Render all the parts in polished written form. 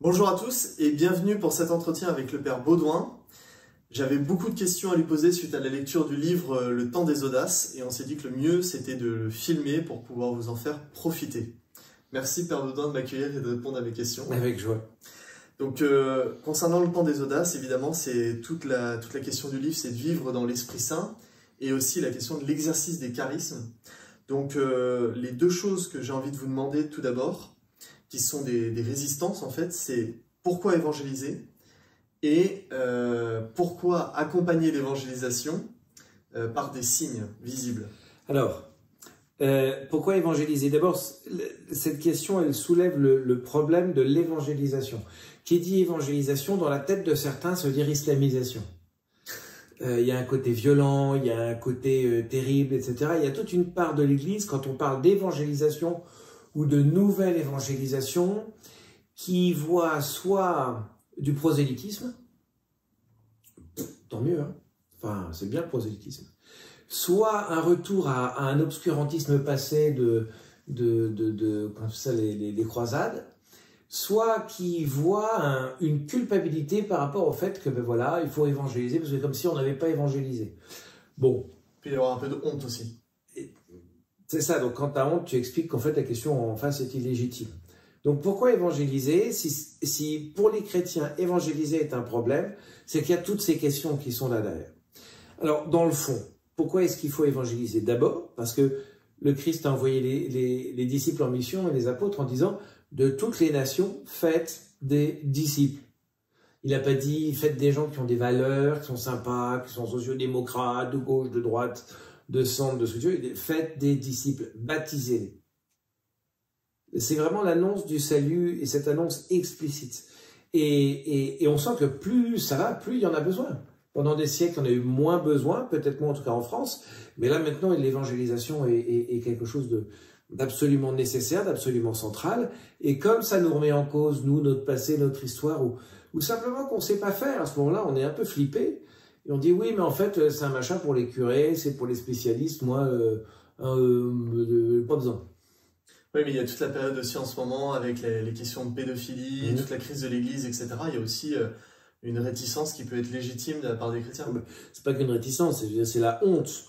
Bonjour à tous et bienvenue pour cet entretien avec le Père Baudouin. J'avais beaucoup de questions à lui poser suite à la lecture du livre Le Temps des Audaces et on s'est dit que le mieux c'était de le filmer pour pouvoir vous en faire profiter. Merci Père Baudouin de m'accueillir et de répondre à mes questions. Avec joie. Donc concernant le Temps des Audaces, évidemment c'est toute la question du livre, c'est de vivre dans l'Esprit Saint et aussi la question de l'exercice des charismes. Donc les deux choses que j'ai envie de vous demander tout d'abord, qui sont des résistances en fait, c'est pourquoi évangéliser et pourquoi accompagner l'évangélisation par des signes visibles. Alors, pourquoi évangéliser? D'abord, cette question, elle soulève le problème de l'évangélisation. Qui dit évangélisation, dans la tête de certains, se dire islamisation. Il y a un côté violent, il y a un côté terrible, etc. Il y a toute une part de l'Église, quand on parle d'évangélisation ou de nouvelle évangélisation, qui voit soit du prosélytisme, tant mieux, hein, enfin c'est bien le prosélytisme, soit un retour à un obscurantisme passé comme ça, les croisades, soit qui voit une culpabilité par rapport au fait que ben voilà, il faut évangéliser, parce que comme si on n'avait pas évangélisé. Bon. Puis il y avoir un peu de honte aussi. C'est ça, donc quand tu as honte, tu expliques qu'en fait la question en face est illégitime. Donc pourquoi évangéliser? Si pour les chrétiens, évangéliser est un problème, c'est qu'il y a toutes ces questions qui sont là derrière. Alors dans le fond, pourquoi est-ce qu'il faut évangéliser? D'abord, parce que le Christ a envoyé les disciples en mission et les apôtres en disant « de toutes les nations, faites des disciples ». Il n'a pas dit « faites des gens qui ont des valeurs, qui sont sympas, qui sont sociodémocrates, de gauche, de droite ». De centre, de structure, faites des disciples, baptisez-les. C'est vraiment l'annonce du salut et cette annonce explicite. Et on sent que plus ça va, plus il y en a besoin. Pendant des siècles, on a eu moins besoin, peut-être moins en tout cas en France, mais là maintenant, l'évangélisation est quelque chose d'absolument nécessaire, d'absolument central. Et comme ça nous remet en cause, nous, notre passé, notre histoire, ou simplement qu'on ne sait pas faire, à ce moment-là, on est un peu flippé. Et on dit oui, mais en fait, c'est un machin pour les curés, c'est pour les spécialistes, moi, pas besoin. Oui, mais il y a toute la période aussi en ce moment avec les questions de pédophilie, toute la crise de l'Église, etc. Il y a aussi une réticence qui peut être légitime de la part des chrétiens. C'est pas qu'une réticence, c'est la honte.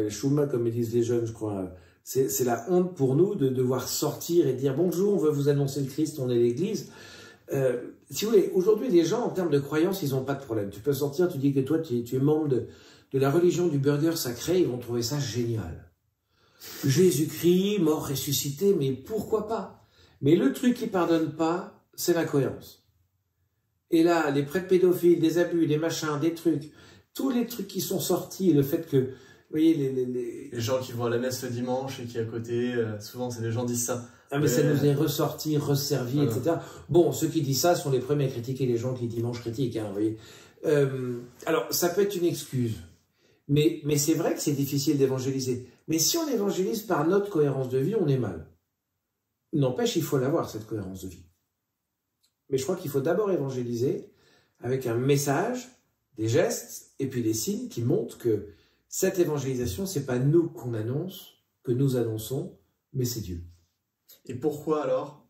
Chouma, comme ils disent les jeunes, je crois, c'est la honte pour nous de devoir sortir et dire bonjour, on veut vous annoncer le Christ, on est l'Église. Si vous voulez, aujourd'hui, les gens, en termes de croyance, ils n'ont pas de problème. Tu peux sortir, tu dis que toi, tu es membre de la religion du burger sacré, ils vont trouver ça génial. Jésus-Christ, mort, ressuscité, mais pourquoi pas? Mais le truc qui pardonne pas, c'est l'incohérence. Et là, les prêtres pédophiles, des abus, des machins, des trucs, tous les trucs qui sont sortis, le fait que, vous voyez, les gens qui vont à la messe le dimanche et qui à côté, souvent, c'est les gens disent ça. Ah mais ça nous est ressorti, resservi, etc. Bon, ceux qui disent ça sont les premiers à critiquer les gens qui dimanche critiquent, hein, vous voyez. Alors, ça peut être une excuse, mais c'est vrai que c'est difficile d'évangéliser. Mais si on évangélise par notre cohérence de vie, on est mal. N'empêche, il faut l'avoir, cette cohérence de vie. Mais je crois qu'il faut d'abord évangéliser avec un message, des gestes, et puis des signes qui montrent que cette évangélisation, c'est pas nous qu'on annonce, que nous annonçons, mais c'est Dieu. Et pourquoi alors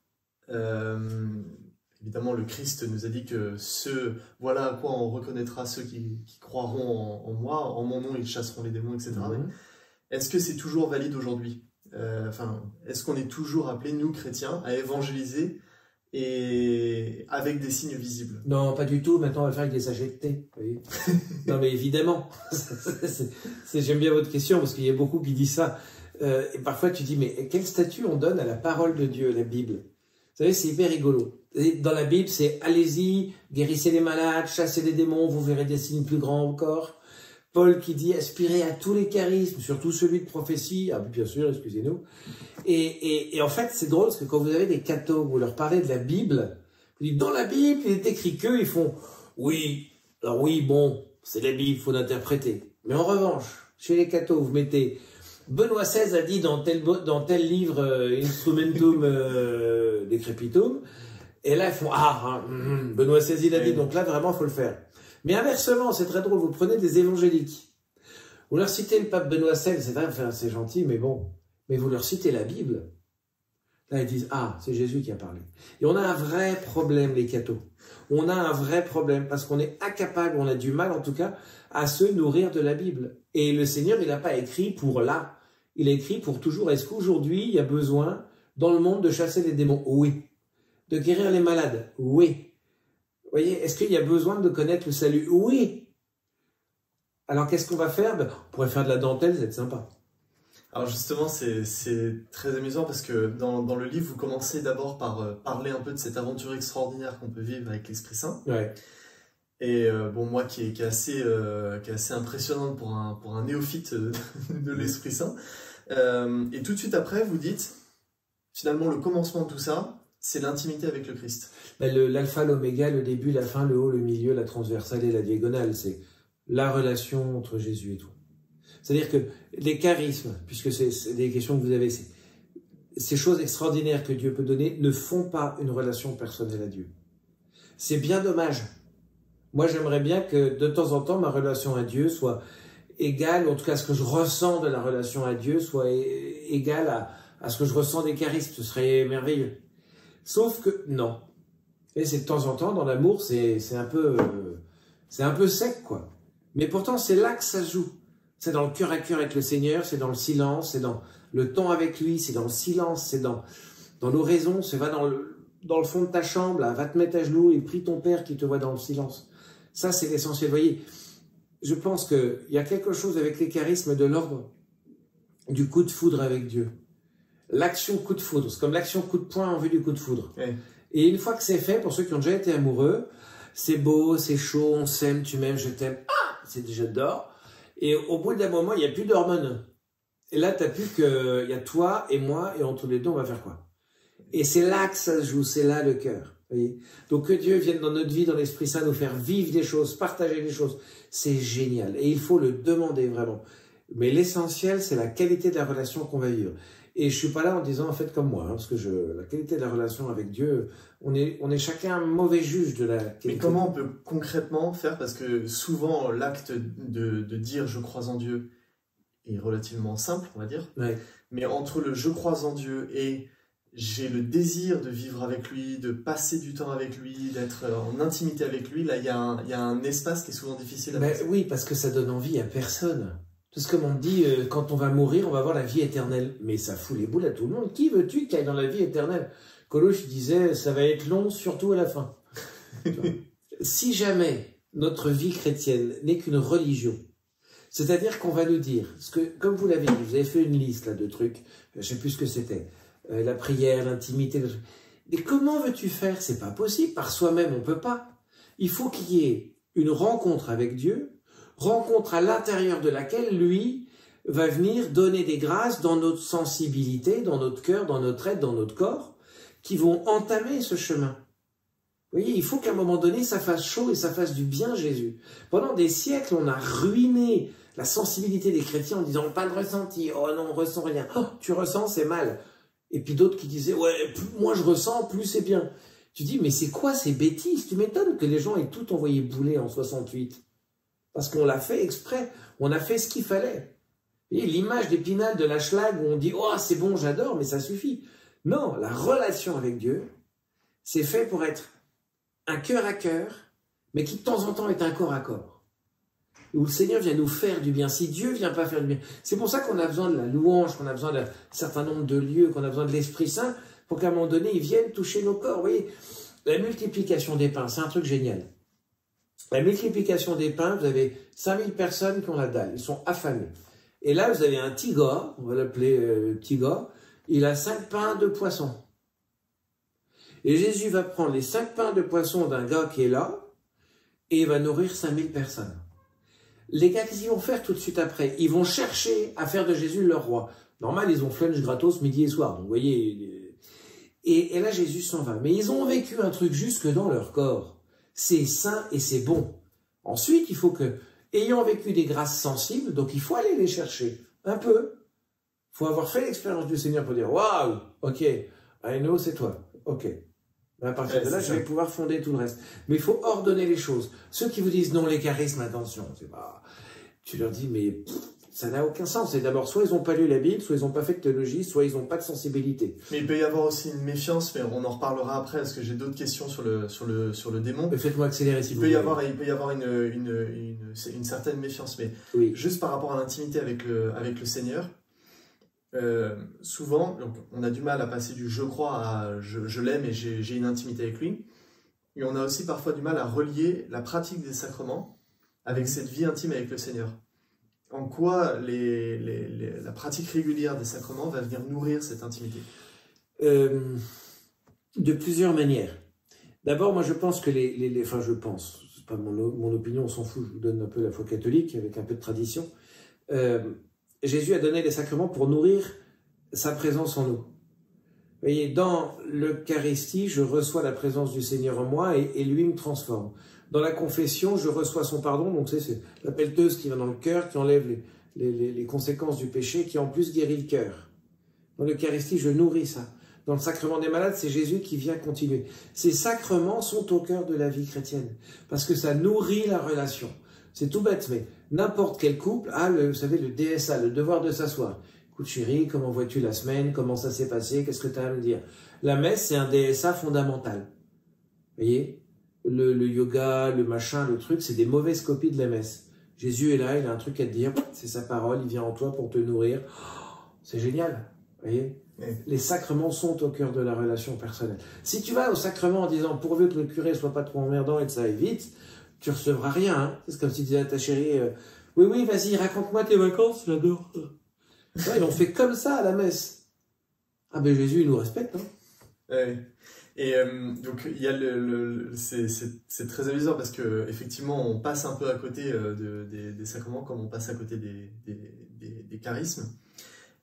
évidemment, le Christ nous a dit que voilà à quoi on reconnaîtra ceux qui croiront en moi, en mon nom, ils chasseront les démons, etc. Est-ce que c'est toujours valide aujourd'hui? Est-ce qu'on est toujours appelés, nous, chrétiens, à évangéliser et avec des signes visibles? Non, pas du tout. Maintenant, on va le faire avec des sachets de thé. Oui. Non, mais évidemment. J'aime bien votre question, parce qu'il y a beaucoup qui disent ça. Et parfois, tu dis, mais quel statut on donne à la parole de Dieu, la Bible? Vous savez, c'est hyper rigolo. Dans la Bible, c'est « Allez-y, guérissez les malades, chassez les démons, vous verrez des signes plus grands encore ». Paul qui dit « Aspirez à tous les charismes, surtout celui de prophétie ». Ah, bien sûr, excusez-nous. Et en fait, c'est drôle, parce que quand vous avez des cathos, vous leur parlez de la Bible, vous dites « Dans la Bible, il est écrit que », ils font « Oui, alors oui, bon, c'est la Bible, il faut l'interpréter ». Mais en revanche, chez les cathos, vous mettez... Benoît XVI a dit dans tel livre Instrumentum Decrepitum, et là ils font Benoît XVI il a dit, donc là vraiment il faut le faire. Mais inversement, c'est très drôle, vous prenez des évangéliques, vous leur citez le pape Benoît XVI, c'est gentil, mais bon, mais vous leur citez la Bible. Là, ils disent, ah, c'est Jésus qui a parlé. Et on a un vrai problème, les cathos. On a un vrai problème parce qu'on est incapable, on a du mal en tout cas, à se nourrir de la Bible. Et le Seigneur, il n'a pas écrit pour là. Il a écrit pour toujours. Est-ce qu'aujourd'hui, il y a besoin dans le monde de chasser les démons? Oui. De guérir les malades? Oui. Vous voyez, est-ce qu'il y a besoin de connaître le salut? Oui. Alors, qu'est-ce qu'on va faire? On pourrait faire de la dentelle, c'est sympa. Alors justement, c'est très amusant parce que dans le livre, vous commencez d'abord par parler un peu de cette aventure extraordinaire qu'on peut vivre avec l'Esprit Saint. Ouais. Et bon, moi qui est assez impressionnante pour un néophyte de l'Esprit Saint. Et tout de suite après, vous dites, finalement, le commencement de tout ça, c'est l'intimité avec le Christ. L'alpha, l'oméga, le début, la fin, le haut, le milieu, la transversale et la diagonale, c'est la relation entre Jésus et toi. C'est-à-dire que les charismes, puisque c'est des questions que vous avez, ces choses extraordinaires que Dieu peut donner ne font pas une relation personnelle à Dieu. C'est bien dommage. Moi, j'aimerais bien que de temps en temps, ma relation à Dieu soit égale, en tout cas ce que je ressens de la relation à Dieu soit égal à ce que je ressens des charismes. Ce serait merveilleux. Sauf que non. Et c'est de temps en temps, dans l'amour, c'est un peu sec, quoi. Mais pourtant, c'est là que ça se joue. C'est dans le cœur à cœur avec le Seigneur, c'est dans le silence, c'est dans le temps avec lui, c'est dans le silence, c'est dans l'oraison, c'est va dans le fond de ta chambre, là, va te mettre à genoux et prie ton Père qui te voit dans le silence. Ça, c'est l'essentiel. Vous voyez, je pense qu'il y a quelque chose avec les charismes de l'ordre du coup de foudre avec Dieu. L'action coup de foudre, c'est comme l'action coup de poing en vue du coup de foudre. Oui. Et une fois que c'est fait, pour ceux qui ont déjà été amoureux, c'est beau, c'est chaud, on s'aime, tu m'aimes, je t'aime, c'est déjà d'or. Et au bout d'un moment, il n'y a plus d'hormones. Et là, tu n'as plus que, il y a toi et moi, et entre les deux, on va faire quoi? Et c'est là que ça se joue, c'est là le cœur. Voyez, donc que Dieu vienne dans notre vie, dans l'Esprit Saint, nous faire vivre des choses, partager des choses, c'est génial. Et il faut le demander vraiment. Mais l'essentiel, c'est la qualité de la relation qu'on va vivre. Et je suis pas là en disant, en fait, comme moi, parce que la qualité de la relation avec Dieu, on est chacun un mauvais juge de la qualité. Mais comment on peut concrètement faire? Parce que souvent, l'acte de dire « je crois en Dieu » est relativement simple, on va dire. Ouais. Mais entre le « je crois en Dieu » et j'ai le désir de vivre avec lui, de passer du temps avec lui, d'être en intimité avec lui, là, il y a un espace qui est souvent difficile à passer. Oui, parce que ça donne envie à personne. Parce que comme on dit, quand on va mourir, on va avoir la vie éternelle. Mais ça fout les boules à tout le monde. Qui veux-tu qui aille dans la vie éternelle? Coluche disait, ça va être long, surtout à la fin. Si jamais notre vie chrétienne n'est qu'une religion, c'est-à-dire qu'on va nous dire, parce que comme vous l'avez dit, vous avez fait une liste là, de trucs, je ne sais plus ce que c'était, la prière, l'intimité, mais comment veux-tu faire? C'est pas possible, par soi-même on ne peut pas. Il faut qu'il y ait une rencontre avec Dieu, rencontre à l'intérieur de laquelle lui va venir donner des grâces dans notre sensibilité, dans notre cœur, dans notre être, dans notre corps, qui vont entamer ce chemin. Vous voyez, il faut qu'à un moment donné, ça fasse chaud et ça fasse du bien, Jésus. Pendant des siècles, on a ruiné la sensibilité des chrétiens en disant, pas de ressenti, oh non, on ressent rien, oh, tu ressens, c'est mal. Et puis d'autres qui disaient, ouais, plus moi je ressens, plus c'est bien. Tu dis, mais c'est quoi ces bêtises? Tu m'étonnes que les gens aient tout envoyé bouler en 68. Parce qu'on l'a fait exprès, on a fait ce qu'il fallait. Et l'image d'Épinal de la Schlag où on dit « Oh, c'est bon, j'adore, mais ça suffit ». Non, la relation avec Dieu, c'est fait pour être un cœur à cœur, mais qui de temps en temps est un corps à corps. Où le Seigneur vient nous faire du bien. Si Dieu ne vient pas faire du bien, c'est pour ça qu'on a besoin de la louange, qu'on a besoin d'un certain nombre de lieux, qu'on a besoin de l'Esprit Saint, pour qu'à un moment donné, il vienne toucher nos corps. Vous voyez, la multiplication des pains, c'est un truc génial. La multiplication des pains, vous avez 5000 personnes qui ont la dalle, ils sont affamés. Et là, vous avez un petit gars, on va l'appeler petit gars, il a 5 pains de poisson. Et Jésus va prendre les 5 pains de poisson d'un gars qui est là, et il va nourrir 5000 personnes. Les gars, qu'est-ce qu'ils vont faire tout de suite après? Ils vont chercher à faire de Jésus leur roi. Normal, ils ont flunch gratos midi et soir, donc vous voyez. Et là, Jésus s'en va. Mais ils ont vécu un truc jusque dans leur corps. C'est sain et c'est bon. Ensuite, il faut que, ayant vécu des grâces sensibles, donc il faut aller les chercher un peu. Il faut avoir fait l'expérience du Seigneur pour dire « Waouh, ok, I know, c'est toi, ok. » À partir de là, je vais pouvoir fonder tout le reste. Mais il faut ordonner les choses. Ceux qui vous disent « Non, les charismes, attention. » Tu leur dis « Mais Ça n'a aucun sens. Et d'abord, soit ils n'ont pas lu la Bible, soit ils n'ont pas fait de théologie, soit ils n'ont pas de sensibilité. Mais il peut y avoir aussi une méfiance, mais on en reparlera après, parce que j'ai d'autres questions sur le démon. Faites-moi accélérer si vous voulez. Il peut y avoir une certaine méfiance, mais oui. Juste par rapport à l'intimité avec le Seigneur, souvent, donc, on a du mal à passer du je crois à je l'aime et j'ai une intimité avec lui. Et on a aussi parfois du mal à relier la pratique des sacrements avec cette vie intime avec le Seigneur. En quoi la pratique régulière des sacrements va venir nourrir cette intimité? De plusieurs manières. D'abord, moi je pense que enfin je pense, c'est pas mon opinion, on s'en fout, je vous donne un peu la foi catholique avec un peu de tradition. Jésus a donné les sacrements pour nourrir sa présence en nous. Vous voyez, dans l'Eucharistie, je reçois la présence du Seigneur en moi et lui me transforme. Dans la confession, je reçois son pardon, donc c'est la pelleteuse qui va dans le cœur, qui enlève les conséquences du péché, qui en plus guérit le cœur. Dans l'Eucharistie, je nourris ça. Dans le sacrement des malades, c'est Jésus qui vient continuer. Ces sacrements sont au cœur de la vie chrétienne, parce que ça nourrit la relation. C'est tout bête, mais n'importe quel couple a, vous savez, le DSA, le devoir de s'asseoir. Écoute chérie, comment vois-tu la semaine? Comment ça s'est passé? Qu'est-ce que tu as à me dire? La messe, c'est un DSA fondamental. Vous voyez? Le yoga, le machin, le truc, c'est des mauvaises copies de la messe. Jésus est là, il a un truc à te dire, c'est sa parole, il vient en toi pour te nourrir. Oh, c'est génial, vous voyez? Les sacrements sont au cœur de la relation personnelle. Si tu vas au sacrement en disant, pourvu que le curé soit pas trop emmerdant et que ça aille vite, tu recevras rien. Hein. C'est comme si tu disais à ta chérie, oui, vas-y, raconte-moi tes vacances, j'adore. Ouais, ils l'ont fait comme ça à la messe. Ah ben Jésus, il nous respecte. Hein. Et donc il y a c'est très amusant parce que effectivement on passe un peu à côté des sacrements comme on passe à côté des charismes.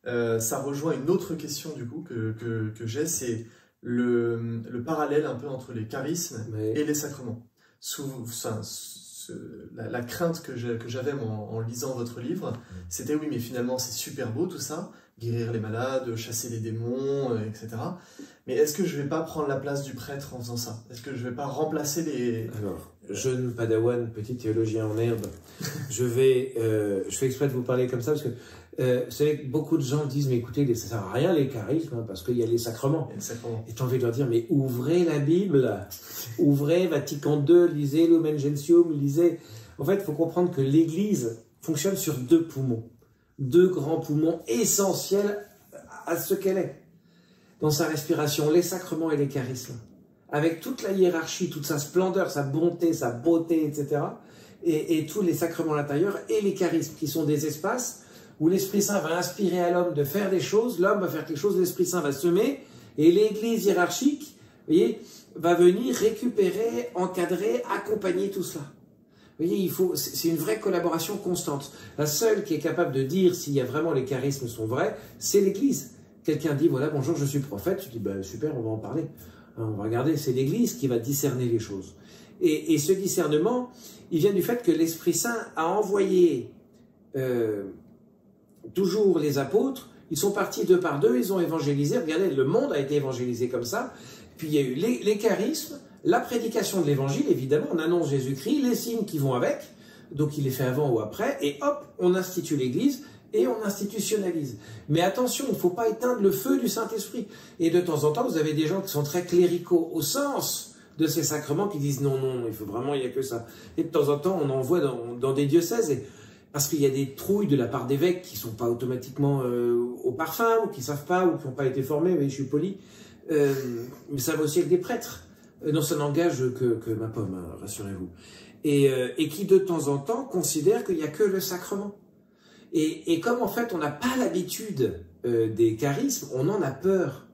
Ça rejoint une autre question du coup que j'ai, c'est le parallèle un peu entre les charismes et les sacrements. La crainte que j'avais en lisant votre livre, c'était oui mais finalement c'est super beau tout ça, guérir les malades, chasser les démons, etc. Mais est-ce que je ne vais pas prendre la place du prêtre en faisant ça? Est-ce que je ne vais pas remplacer les... Alors, jeune padawan, petit théologien en herbe, je fais exprès de vous parler comme ça parce que vous savez que beaucoup de gens disent mais écoutez, ça ne sert à rien les charismes hein, parce qu'il y a les sacrements. Et tu as envie de leur dire mais ouvrez la Bible, ouvrez Vatican II, lisez Lumen Gentium, lisez... En fait, il faut comprendre que l'Église fonctionne sur deux poumons. Deux grands poumons essentiels à ce qu'elle est. Dans sa respiration, les sacrements et les charismes. Avec toute la hiérarchie, toute sa splendeur, sa bonté, sa beauté, etc. Et tous les sacrements à l'intérieur et les charismes, qui sont des espaces où l'Esprit Saint va inspirer à l'homme de faire des choses, l'homme va faire quelque chose, l'Esprit Saint va semer, et l'Église hiérarchique, vous voyez, va venir récupérer, encadrer, accompagner tout cela. Vous voyez, c'est une vraie collaboration constante. La seule qui est capable de dire s'il y a vraiment les charismes sont vrais, c'est l'Église. Quelqu'un dit, voilà, bonjour, je suis prophète. Tu dis, ben, super, on va en parler. On va regarder, c'est l'Église qui va discerner les choses. Et ce discernement, il vient du fait que l'Esprit Saint a envoyé toujours les apôtres. Ils sont partis deux par deux, ils ont évangélisé. Regardez, le monde a été évangélisé comme ça. Puis il y a eu les charismes, la prédication de l'évangile, évidemment, on annonce Jésus-Christ, les signes qui vont avec, donc il est fait avant ou après, et hop, on institue l'Église et on institutionnalise. Mais attention, il ne faut pas éteindre le feu du Saint-Esprit. Et de temps en temps, vous avez des gens qui sont très cléricaux au sens de ces sacrements qui disent non, non, il faut vraiment, il n'y a que ça. Et de temps en temps, on en voit dans des diocèses, parce qu'il y a des trouilles de la part d'évêques qui ne sont pas automatiquement au parfum, ou qui ne savent pas, ou qui n'ont pas été formés, mais je suis poli. Mais ça va aussi avec des prêtres. Non, ça n'engage que ma pomme, hein, rassurez-vous. Et qui de temps en temps considèrent qu'il n'y a que le sacrement. Et comme en fait on n'a pas l'habitude des charismes, on en a peur.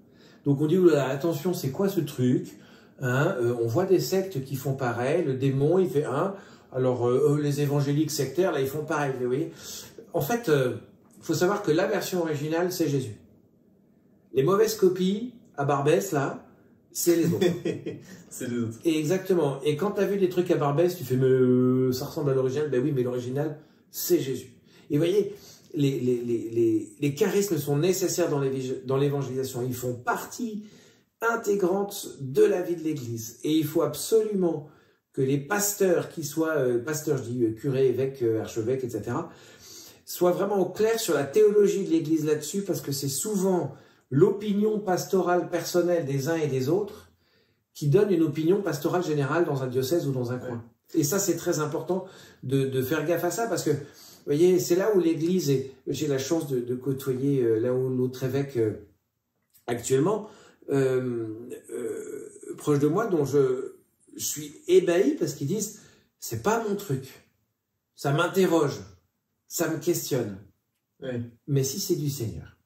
Donc on dit, oulala, attention, c'est quoi ce truc hein, on voit des sectes qui font pareil, le démon il fait un, alors les évangéliques sectaires là ils font pareil, vous voyez. En fait, faut savoir que la version originale c'est Jésus. Les mauvaises copies à Barbès là, c'est les autres. C'est les autres. Et exactement. Et quand tu as vu des trucs à Barbès, tu fais mais ça ressemble à l'original. Ben oui, mais l'original, c'est Jésus. Et vous voyez, les charismes sont nécessaires dans l'évangélisation. Ils font partie intégrante de la vie de l'Église. Et il faut absolument que les pasteurs, qui soient pasteurs, je dis curés, évêques, archevêques, etc., soient vraiment au clair sur la théologie de l'Église là-dessus, parce que c'est souvent l'opinion pastorale personnelle des uns et des autres qui donne une opinion pastorale générale dans un diocèse ou dans un coin. Et ça, c'est très important de faire gaffe à ça, parce que, vous voyez, c'est là où l'Église, et j'ai la chance de côtoyer là où notre évêque actuellement, proche de moi, dont je suis ébahi, parce qu'ils disent, c'est pas mon truc, ça m'interroge, ça me questionne. Oui. Mais si c'est du Seigneur.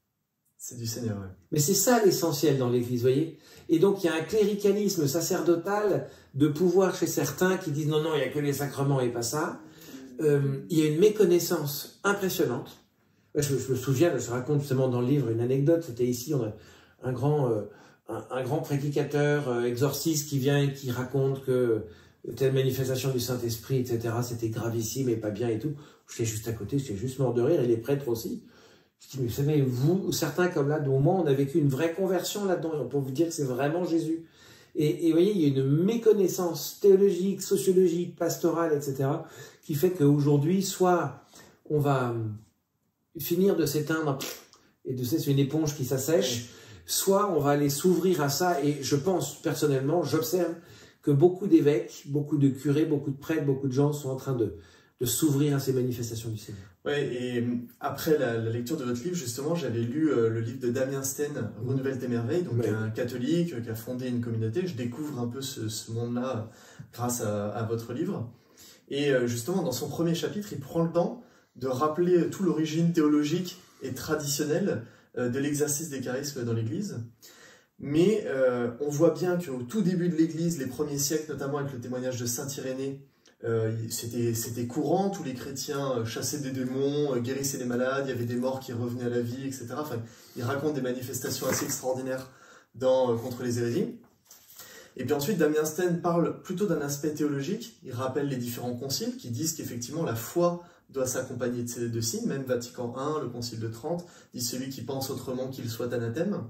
C'est du Seigneur, oui. Mais c'est ça l'essentiel dans l'Église, voyez. Et donc il y a un cléricalisme sacerdotal de pouvoir chez certains qui disent non, non, il n'y a que les sacrements et pas ça. Il y a une méconnaissance impressionnante. Je me souviens, je raconte justement dans le livre une anecdote, c'était ici, on a un grand prédicateur, exorciste qui vient et qui raconte que telle manifestation du Saint-Esprit, etc., c'était gravissime et pas bien et tout. J'étais juste à côté, j'étais juste mort de rire, et les prêtres aussi. Je dis, mais vous savez, vous, certains comme là, au moins, on a vécu une vraie conversion là-dedans, et on peut vous dire que c'est vraiment Jésus. Et vous voyez, il y a une méconnaissance théologique, sociologique, pastorale, etc., qui fait qu'aujourd'hui, soit on va finir de s'éteindre, et de c'est une éponge qui s'assèche, soit on va aller s'ouvrir à ça, et je pense, personnellement, j'observe que beaucoup d'évêques, beaucoup de curés, beaucoup de prêtres, beaucoup de gens sont en train de s'ouvrir à ces manifestations du Seigneur. Oui, et après la lecture de votre livre, justement, j'avais lu le livre de Damien Sten, Renouvelle tes merveilles, donc un catholique qui a fondé une communauté. Je découvre un peu ce monde-là grâce à votre livre. Et justement, dans son premier chapitre, il prend le temps de rappeler toute l'origine théologique et traditionnelle de l'exercice des charismes dans l'Église. Mais on voit bien qu'au tout début de l'Église, les premiers siècles, notamment avec le témoignage de saint Irénée, c'était courant, tous les chrétiens chassaient des démons, guérissaient les malades, il y avait des morts qui revenaient à la vie, etc. Enfin, il raconte des manifestations assez extraordinaires contre les hérésies. Et puis ensuite, Damien Sten parle plutôt d'un aspect théologique. Il rappelle les différents conciles qui disent qu'effectivement la foi doit s'accompagner de signes. Même Vatican I, le concile de Trente, dit celui qui pense autrement qu'il soit anathème.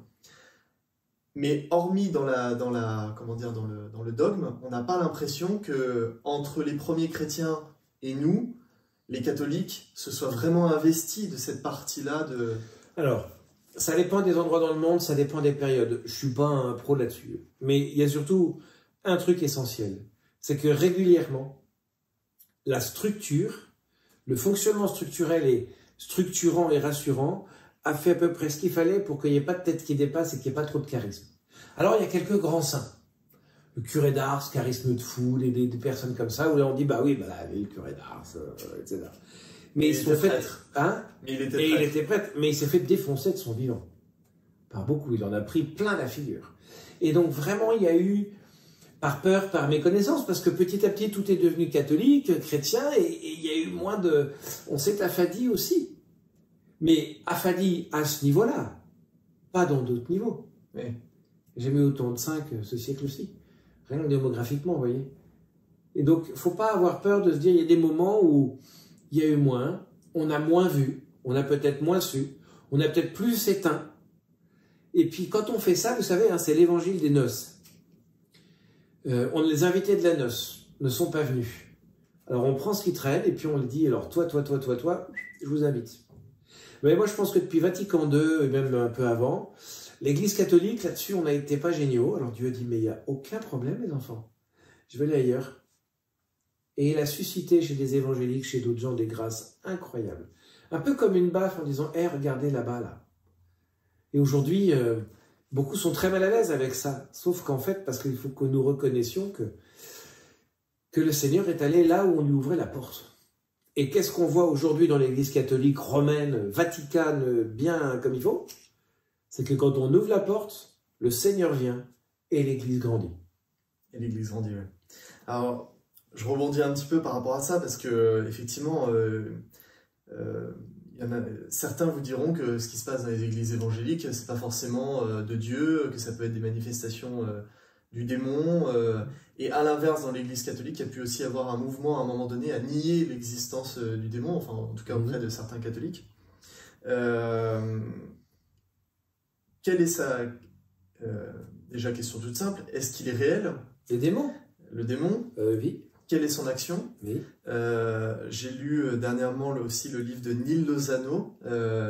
Mais hormis dans le dogme, on n'a pas l'impression que entre les premiers chrétiens et nous, les catholiques, se soient vraiment investis de cette partie-là de... Alors, ça dépend des endroits dans le monde, ça dépend des périodes. Je suis pas un pro là-dessus. Mais il y a surtout un truc essentiel. C'est que régulièrement, la structure, le fonctionnement structurel et structurant et rassurant a fait à peu près ce qu'il fallait pour qu'il n'y ait pas de tête qui dépasse et qu'il n'y ait pas trop de charisme. Alors, il y a quelques grands saints. Le curé d'Ars, charisme de foule, et des personnes comme ça, où là on dit, bah oui, bah là, le curé d'Ars, etc. Mais il était prêtre, mais il s'est fait défoncer de son vivant. Par beaucoup, il en a pris plein la figure. Et donc vraiment, il y a eu, par peur, par méconnaissance, parce que petit à petit, tout est devenu catholique, chrétien, et il y a eu moins de... On s'est affadi aussi. Mais affadi à ce niveau-là, pas dans d'autres niveaux. Oui. J'ai mis autant de saints que ce siècle-ci. Rien que démographiquement, vous voyez. Et donc, il ne faut pas avoir peur de se dire, il y a des moments où il y a eu moins, on a moins vu, on a peut-être moins su, on a peut-être plus éteint. Et puis, quand on fait ça, vous savez, hein, c'est l'évangile des noces. Les invités de la noce ne sont pas venus. Alors, on prend ce qui traîne et puis on le dit, alors toi, je vous invite. Mais moi, je pense que depuis Vatican II, et même un peu avant, l'Église catholique, là-dessus, on n'a été pas géniaux. Alors Dieu a dit, mais il n'y a aucun problème, les enfants. Je vais aller ailleurs. Et il a suscité chez des évangéliques, chez d'autres gens, des grâces incroyables. Un peu comme une baffe en disant, hé, regardez là-bas, là. Et aujourd'hui, beaucoup sont très mal à l'aise avec ça. Sauf qu'en fait, parce qu'il faut que nous reconnaissions que le Seigneur est allé là où on lui ouvrait la porte. Et qu'est-ce qu'on voit aujourd'hui dans l'Église catholique romaine, vaticane, bien comme il faut? C'est que quand on ouvre la porte, le Seigneur vient et l'Église grandit. Et l'Église grandit, oui. Alors, je rebondis un petit peu par rapport à ça, parce que effectivement, certains vous diront que ce qui se passe dans les églises évangéliques, c'est pas forcément de Dieu, que ça peut être des manifestations du démon. Et à l'inverse, dans l'Église catholique, il y a pu aussi avoir un mouvement à un moment donné à nier l'existence du démon, enfin en tout cas auprès de certains catholiques. Quelle est sa... déjà, question toute simple, est-ce qu'il est réel? Les démons? Le démon? Oui. quelle est son action. Oui. J'ai lu dernièrement aussi le livre de Neil Lozano,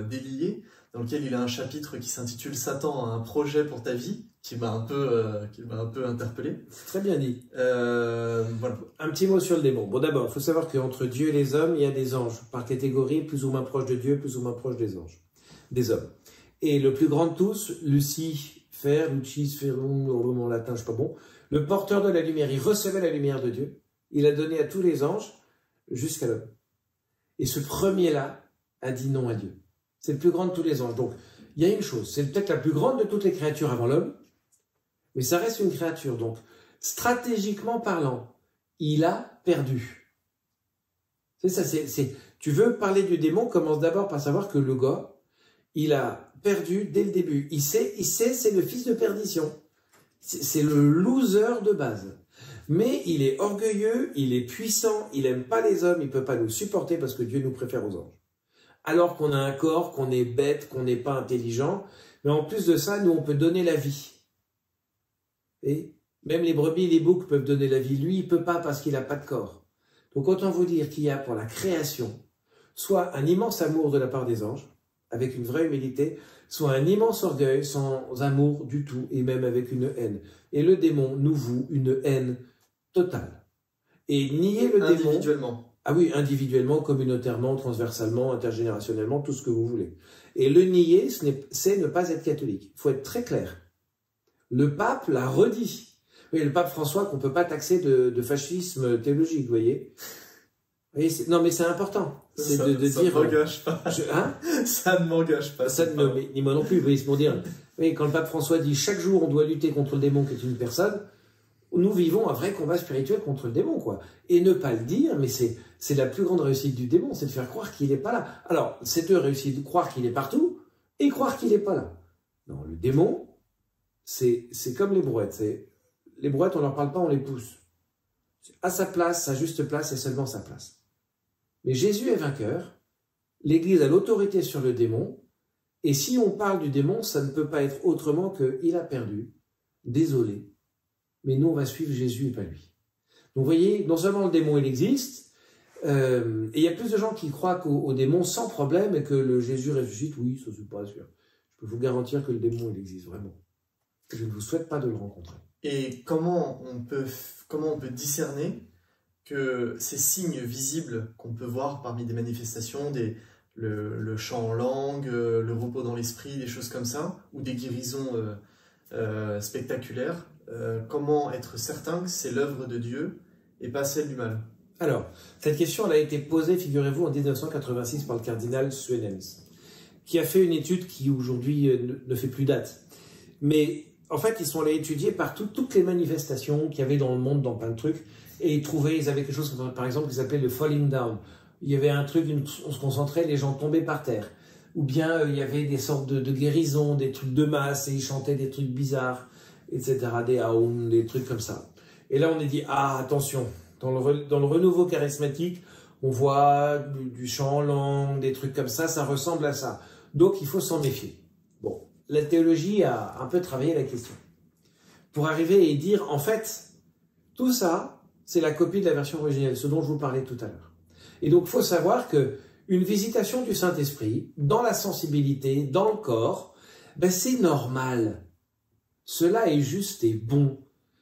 Délié, dans lequel il a un chapitre qui s'intitule Satan a un projet pour ta vie, qui m'a un peu interpellé. Très bien dit. Voilà. Un petit mot sur le démon. Bon, d'abord, il faut savoir qu'entre Dieu et les hommes, il y a des anges, par catégorie, plus ou moins proches de Dieu, plus ou moins proches des anges, des hommes. Et le plus grand de tous, Lucifer, en latin, je sais pas bon, le porteur de la lumière, il recevait la lumière de Dieu, il a donné à tous les anges, jusqu'à l'homme. Et ce premier-là a dit non à Dieu. C'est le plus grand de tous les anges. Donc, il y a une chose, c'est peut-être la plus grande de toutes les créatures avant l'homme, mais ça reste une créature. Donc, stratégiquement parlant, il a perdu. C'est ça, tu veux parler du démon, commence d'abord par savoir que le gars, il a perdu dès le début. Il sait, c'est le fils de perdition. C'est le loser de base. Mais il est orgueilleux, il est puissant, il n'aime pas les hommes, il ne peut pas nous supporter parce que Dieu nous préfère aux anges. Alors qu'on a un corps, qu'on est bête, qu'on n'est pas intelligent, mais en plus de ça, nous, on peut donner la vie. Et même les brebis et les boucs peuvent donner la vie. Lui, il ne peut pas parce qu'il n'a pas de corps. Donc autant vous dire qu'il y a pour la création soit un immense amour de la part des anges, avec une vraie humilité, soit un immense orgueil sans amour du tout, et même avec une haine. Et le démon nous voue une haine totale. Et nier le démon... Individuellement. Ah oui, individuellement, communautairement, transversalement, intergénérationnellement, tout ce que vous voulez. Et le nier, c'est ne pas être catholique. Il faut être très clair. Le pape l'a redit. Oui, le pape François qu'on ne peut pas taxer de fascisme théologique, vous voyez. Non, mais c'est important. C'est de dire... Ça ne m'engage pas. Hein, ça ne m'engage pas. Ça ni moi non plus, vous voyez, c'est pour dire... Oui, quand le pape François dit « Chaque jour, on doit lutter contre le démon qui est une personne », nous vivons un vrai combat spirituel contre le démon, quoi. Et ne pas le dire, mais c'est la plus grande réussite du démon, c'est de faire croire qu'il n'est pas là. Alors, c'est deux réussites, de croire qu'il est partout et croire qu'il n'est pas là. Non, le démon, c'est comme les brouettes. Les brouettes, on ne leur parle pas, on les pousse. À sa place, sa juste place, et seulement sa place. Mais Jésus est vainqueur, l'Église a l'autorité sur le démon, et si on parle du démon, ça ne peut pas être autrement qu'il a perdu. Désolé. Mais nous, on va suivre Jésus et pas lui. Donc, vous voyez, non seulement le démon, il existe, et il y a plus de gens qui croient au démon sans problème et que le Jésus ressuscite. Oui, ça, c'est pas sûr. Je peux vous garantir que le démon, il existe vraiment. Je ne vous souhaite pas de le rencontrer. Et comment on peut discerner que ces signes visibles qu'on peut voir parmi des manifestations, le chant en langue, le repos dans l'esprit, des choses comme ça, ou des guérisons spectaculaires, comment être certain que c'est l'œuvre de Dieu et pas celle du mal? Alors, cette question elle a été posée, figurez-vous, en 1986 par le cardinal Suenens, qui a fait une étude qui aujourd'hui ne fait plus date. Mais en fait, ils sont allés étudier partout toutes les manifestations qu'il y avait dans le monde, dans plein de trucs, et ils avaient quelque chose, par exemple, qui s'appelait le falling down. Il y avait un truc, on se concentrait, les gens tombaient par terre. Ou bien il y avait des sortes de guérisons, des trucs de masse, et ils chantaient des trucs bizarres, etc., des aum, des trucs comme ça. Et là, on est dit, ah, attention, dans le renouveau charismatique, on voit du chant en langue, des trucs comme ça ressemble à ça. Donc, il faut s'en méfier. Bon, la théologie a un peu travaillé la question. Pour arriver et dire, en fait, tout ça, c'est la copie de la version originelle, ce dont je vous parlais tout à l'heure. Et donc, il faut savoir que une visitation du Saint-Esprit, dans la sensibilité, dans le corps, ben c'est normal. Cela est juste et bon.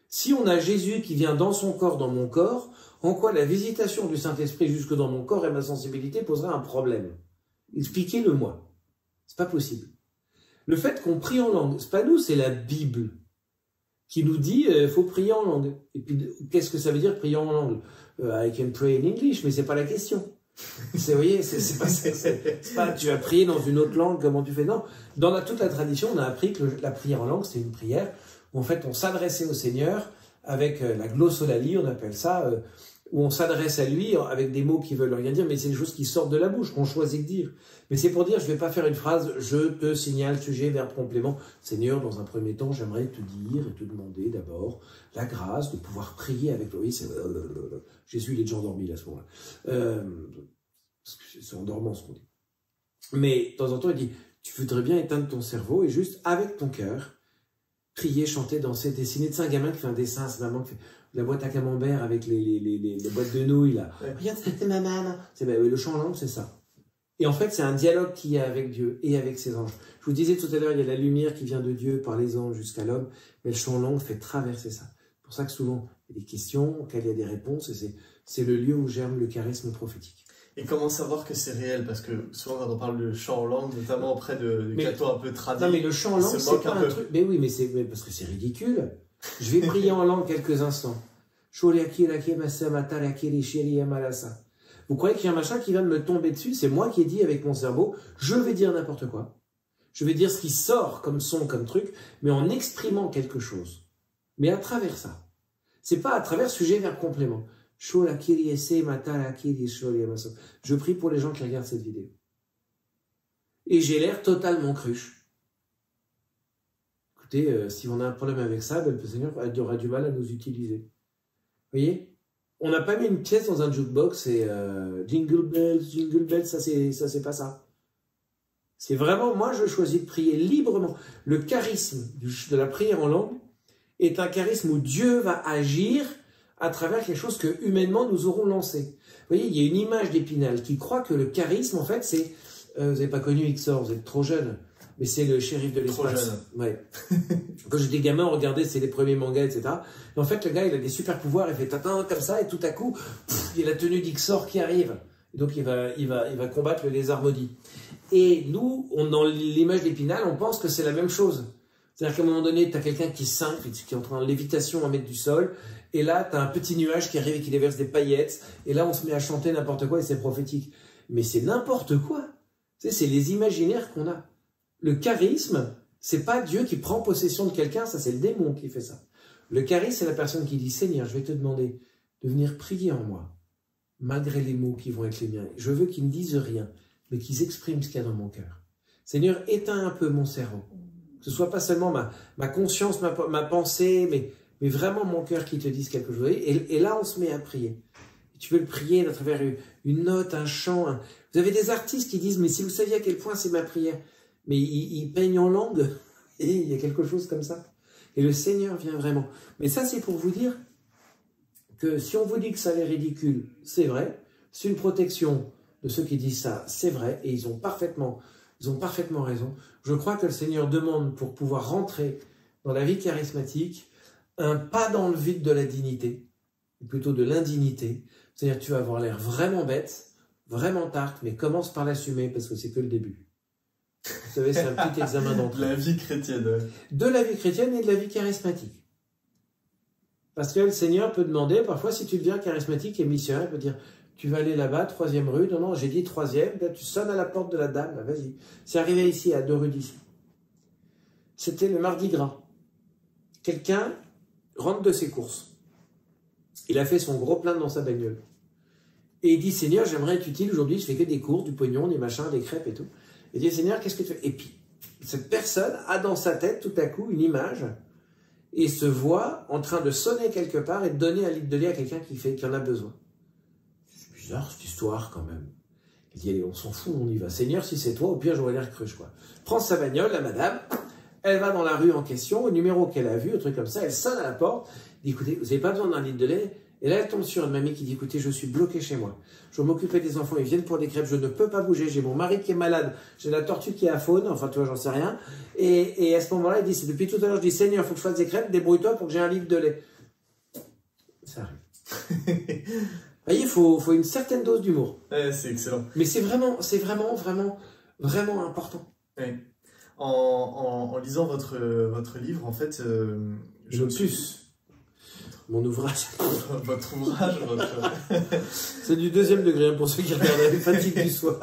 Si on a Jésus qui vient dans son corps, dans mon corps, en quoi la visitation du Saint-Esprit jusque dans mon corps et ma sensibilité poserait un problème? Expliquez-le-moi. C'est pas possible. Le fait qu'on prie en langue, c'est pas nous, c'est la Bible qui nous dit faut prier en langue. Et puis, qu'est-ce que ça veut dire prier en langue? I can pray in English, mais c'est pas la question. Vous voyez, c'est pas tu vas prier dans une autre langue, comment tu fais? Non. Dans toute la tradition, on a appris que la prière en langue, c'est une prière où en fait on s'adressait au Seigneur avec la glossolalie, on appelle ça, où on s'adresse à lui avec des mots qui veulent rien dire, mais c'est des choses qui sortent de la bouche, qu'on choisit de dire. Mais c'est pour dire, je vais pas faire une phrase, je te signale, sujet, verbe, complément. Seigneur, dans un premier temps, j'aimerais te dire et te demander d'abord la grâce de pouvoir prier avec toi. Oui, c'est Jésus, il est déjà endormi là, à ce moment-là. C'est en dormant ce qu'on dit. Mais de temps en temps, il dit, tu voudrais bien éteindre ton cerveau et juste avec ton cœur, prier, chanter, danser, dessiner. C'est un gamin qui fait un dessin à sa maman qui fait la boîte à camembert avec les boîtes de nouilles, là. Ouais. Regarde, c'est ma maman. Le chant en langue, c'est ça. Et en fait, c'est un dialogue qu'il y a avec Dieu et avec ses anges. Je vous disais tout à l'heure, il y a la lumière qui vient de Dieu par les anges jusqu'à l'homme, mais le chant en langue fait traverser ça. C'est pour ça que souvent, il y a des questions, auxquelles il y a des réponses, et c'est le lieu où germe le charisme prophétique. Et comment savoir que c'est réel? Parce que souvent quand on parle de chant en langue, notamment auprès de cathos un peu tradis, non mais le chant en langue, c'est pas un truc... Mais oui, mais parce que c'est ridicule. Je vais prier en langue quelques instants. Vous croyez qu'il y a un machin qui vient de me tomber dessus? C'est moi qui ai dit avec mon cerveau, je vais dire n'importe quoi. Je vais dire ce qui sort comme son, comme truc, mais en exprimant quelque chose. Mais à travers ça. C'est pas à travers sujet, verbe, complément. Je prie pour les gens qui regardent cette vidéo. Et j'ai l'air totalement cruche. Écoutez, si on a un problème avec ça, ben, le Seigneur aura du mal à nous utiliser. Vous voyez? On n'a pas mis une pièce dans un jukebox et jingle bells, ça c'est pas ça. C'est vraiment, moi je choisis de prier librement. Le charisme de la prière en langue est un charisme où Dieu va agir à travers quelque chose que humainement nous aurons lancé. Vous voyez, il y a une image d'Épinal qui croit que le charisme, en fait, c'est... vous n'avez pas connu XOR, vous êtes trop jeune, mais c'est le shérif de l'espace. Ouais. Quand j'étais gamin, on regardait, c'est les premiers mangas, etc. Et en fait, le gars, il a des super pouvoirs, il fait tatin comme ça, et tout à coup, il y a la tenue d'XOR qui arrive. Et donc, il va combattre le lézard maudit. Et nous, dans l'image d'Épinal, on pense que c'est la même chose. C'est-à-dire qu'à un moment donné, tu as quelqu'un qui est en train de lévitation à mettre du sol, et là, tu as un petit nuage qui arrive et qui déverse des paillettes, et là, on se met à chanter n'importe quoi, et c'est prophétique. Mais c'est n'importe quoi. Tu sais, c'est les imaginaires qu'on a. Le charisme, c'est pas Dieu qui prend possession de quelqu'un, ça c'est le démon qui fait ça. Le charisme, c'est la personne qui dit, Seigneur, je vais te demander de venir prier en moi, malgré les mots qui vont être les miens. Je veux qu'ils ne disent rien, mais qu'ils expriment ce qu'il y a dans mon cœur. Seigneur, éteins un peu mon cerveau. Que ce soit pas seulement ma conscience, ma pensée, mais vraiment mon cœur qui te dise quelque chose. Et là, on se met à prier. Et tu veux le prier à travers une note, un chant. Vous avez des artistes qui disent, mais si vous saviez à quel point c'est ma prière, mais ils peignent en langue, et il y a quelque chose comme ça. Et le Seigneur vient vraiment. Mais ça, c'est pour vous dire que si on vous dit que ça a l'air ridicule, c'est vrai. C'est une protection de ceux qui disent ça, c'est vrai, et ils ont parfaitement raison. Je crois que le Seigneur demande pour pouvoir rentrer dans la vie charismatique un pas dans le vide de la dignité, ou plutôt de l'indignité. C'est-à-dire tu vas avoir l'air vraiment bête, vraiment tarte, mais commence par l'assumer parce que c'est que le début. Vous savez, c'est un petit examen d'entrée. La vie chrétienne. De la vie chrétienne et de la vie charismatique. Parce que le Seigneur peut demander, parfois, si tu deviens charismatique et missionnaire, il peut dire, tu vas aller là-bas, 3e rue. Non, j'ai dit 3e. Là, tu sonnes à la porte de la dame. Là, vas-y. C'est arrivé ici, à 2 rues d'ici. C'était le mardi gras. Quelqu'un rentre de ses courses. Il a fait son gros plein dans sa bagnole. Et il dit, Seigneur, j'aimerais être utile aujourd'hui. Je fais que des courses, du pognon, des machins, des crêpes et tout. Il dit, Seigneur, qu'est-ce que tu fais? Et puis, cette personne a dans sa tête, tout à coup, une image et se voit en train de sonner quelque part et de donner un litre de lait à quelqu'un qui en a besoin. C'est bizarre, cette histoire, quand même. Il dit, allez, on s'en fout, on y va. Seigneur, si c'est toi, au pire, j'aurais l'air cruche, quoi. Prends sa bagnole, la madame, elle va dans la rue en question, au numéro qu'elle a vu, un truc comme ça, elle sonne à la porte, dit, écoutez, vous n'avez pas besoin d'un litre de lait. Et là, elle tombe sur une mamie qui dit, écoutez, je suis bloquée chez moi. Je vais m'occuper des enfants, ils viennent pour des crêpes, je ne peux pas bouger, j'ai mon mari qui est malade, j'ai la tortue qui est à faune, enfin, tu vois, j'en sais rien. Et à ce moment-là, il dit, c'est depuis tout à l'heure, je dis, Seigneur, il faut que je fasse des crêpes, débrouille-toi pour que j'ai un litre de lait. Ça arrive. Vous voyez, il faut une certaine dose d'humour. Ouais, c'est excellent. Mais c'est vraiment important. Ouais. En lisant votre livre, en fait, je me suis... Mon ouvrage. Votre ouvrage, C'est du 2e degré, hein, pour ceux qui regardent la fatigue du soir.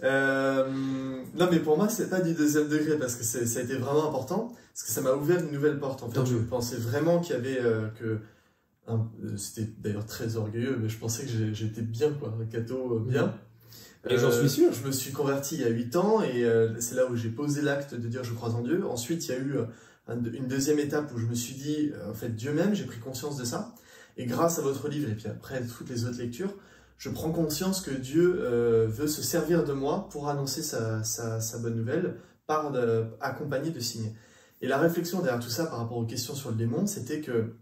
Non, mais pour moi, c'est pas du 2e degré, parce que ça a été vraiment important, parce que ça m'a ouvert une nouvelle porte. En fait, je pensais vraiment qu'il y avait... c'était d'ailleurs très orgueilleux, mais je pensais que j'étais bien, quoi, un catho bien. Et j'en suis sûr. Je me suis converti il y a 8 ans, et c'est là où j'ai posé l'acte de dire je crois en Dieu. Ensuite, il y a eu... une deuxième étape où je me suis dit, en fait, Dieu même, j'ai pris conscience de ça. Et grâce à votre livre, et puis après toutes les autres lectures, je prends conscience que Dieu veut se servir de moi pour annoncer sa bonne nouvelle, accompagné de signes. Et la réflexion derrière tout ça par rapport aux questions sur le démon, c'était que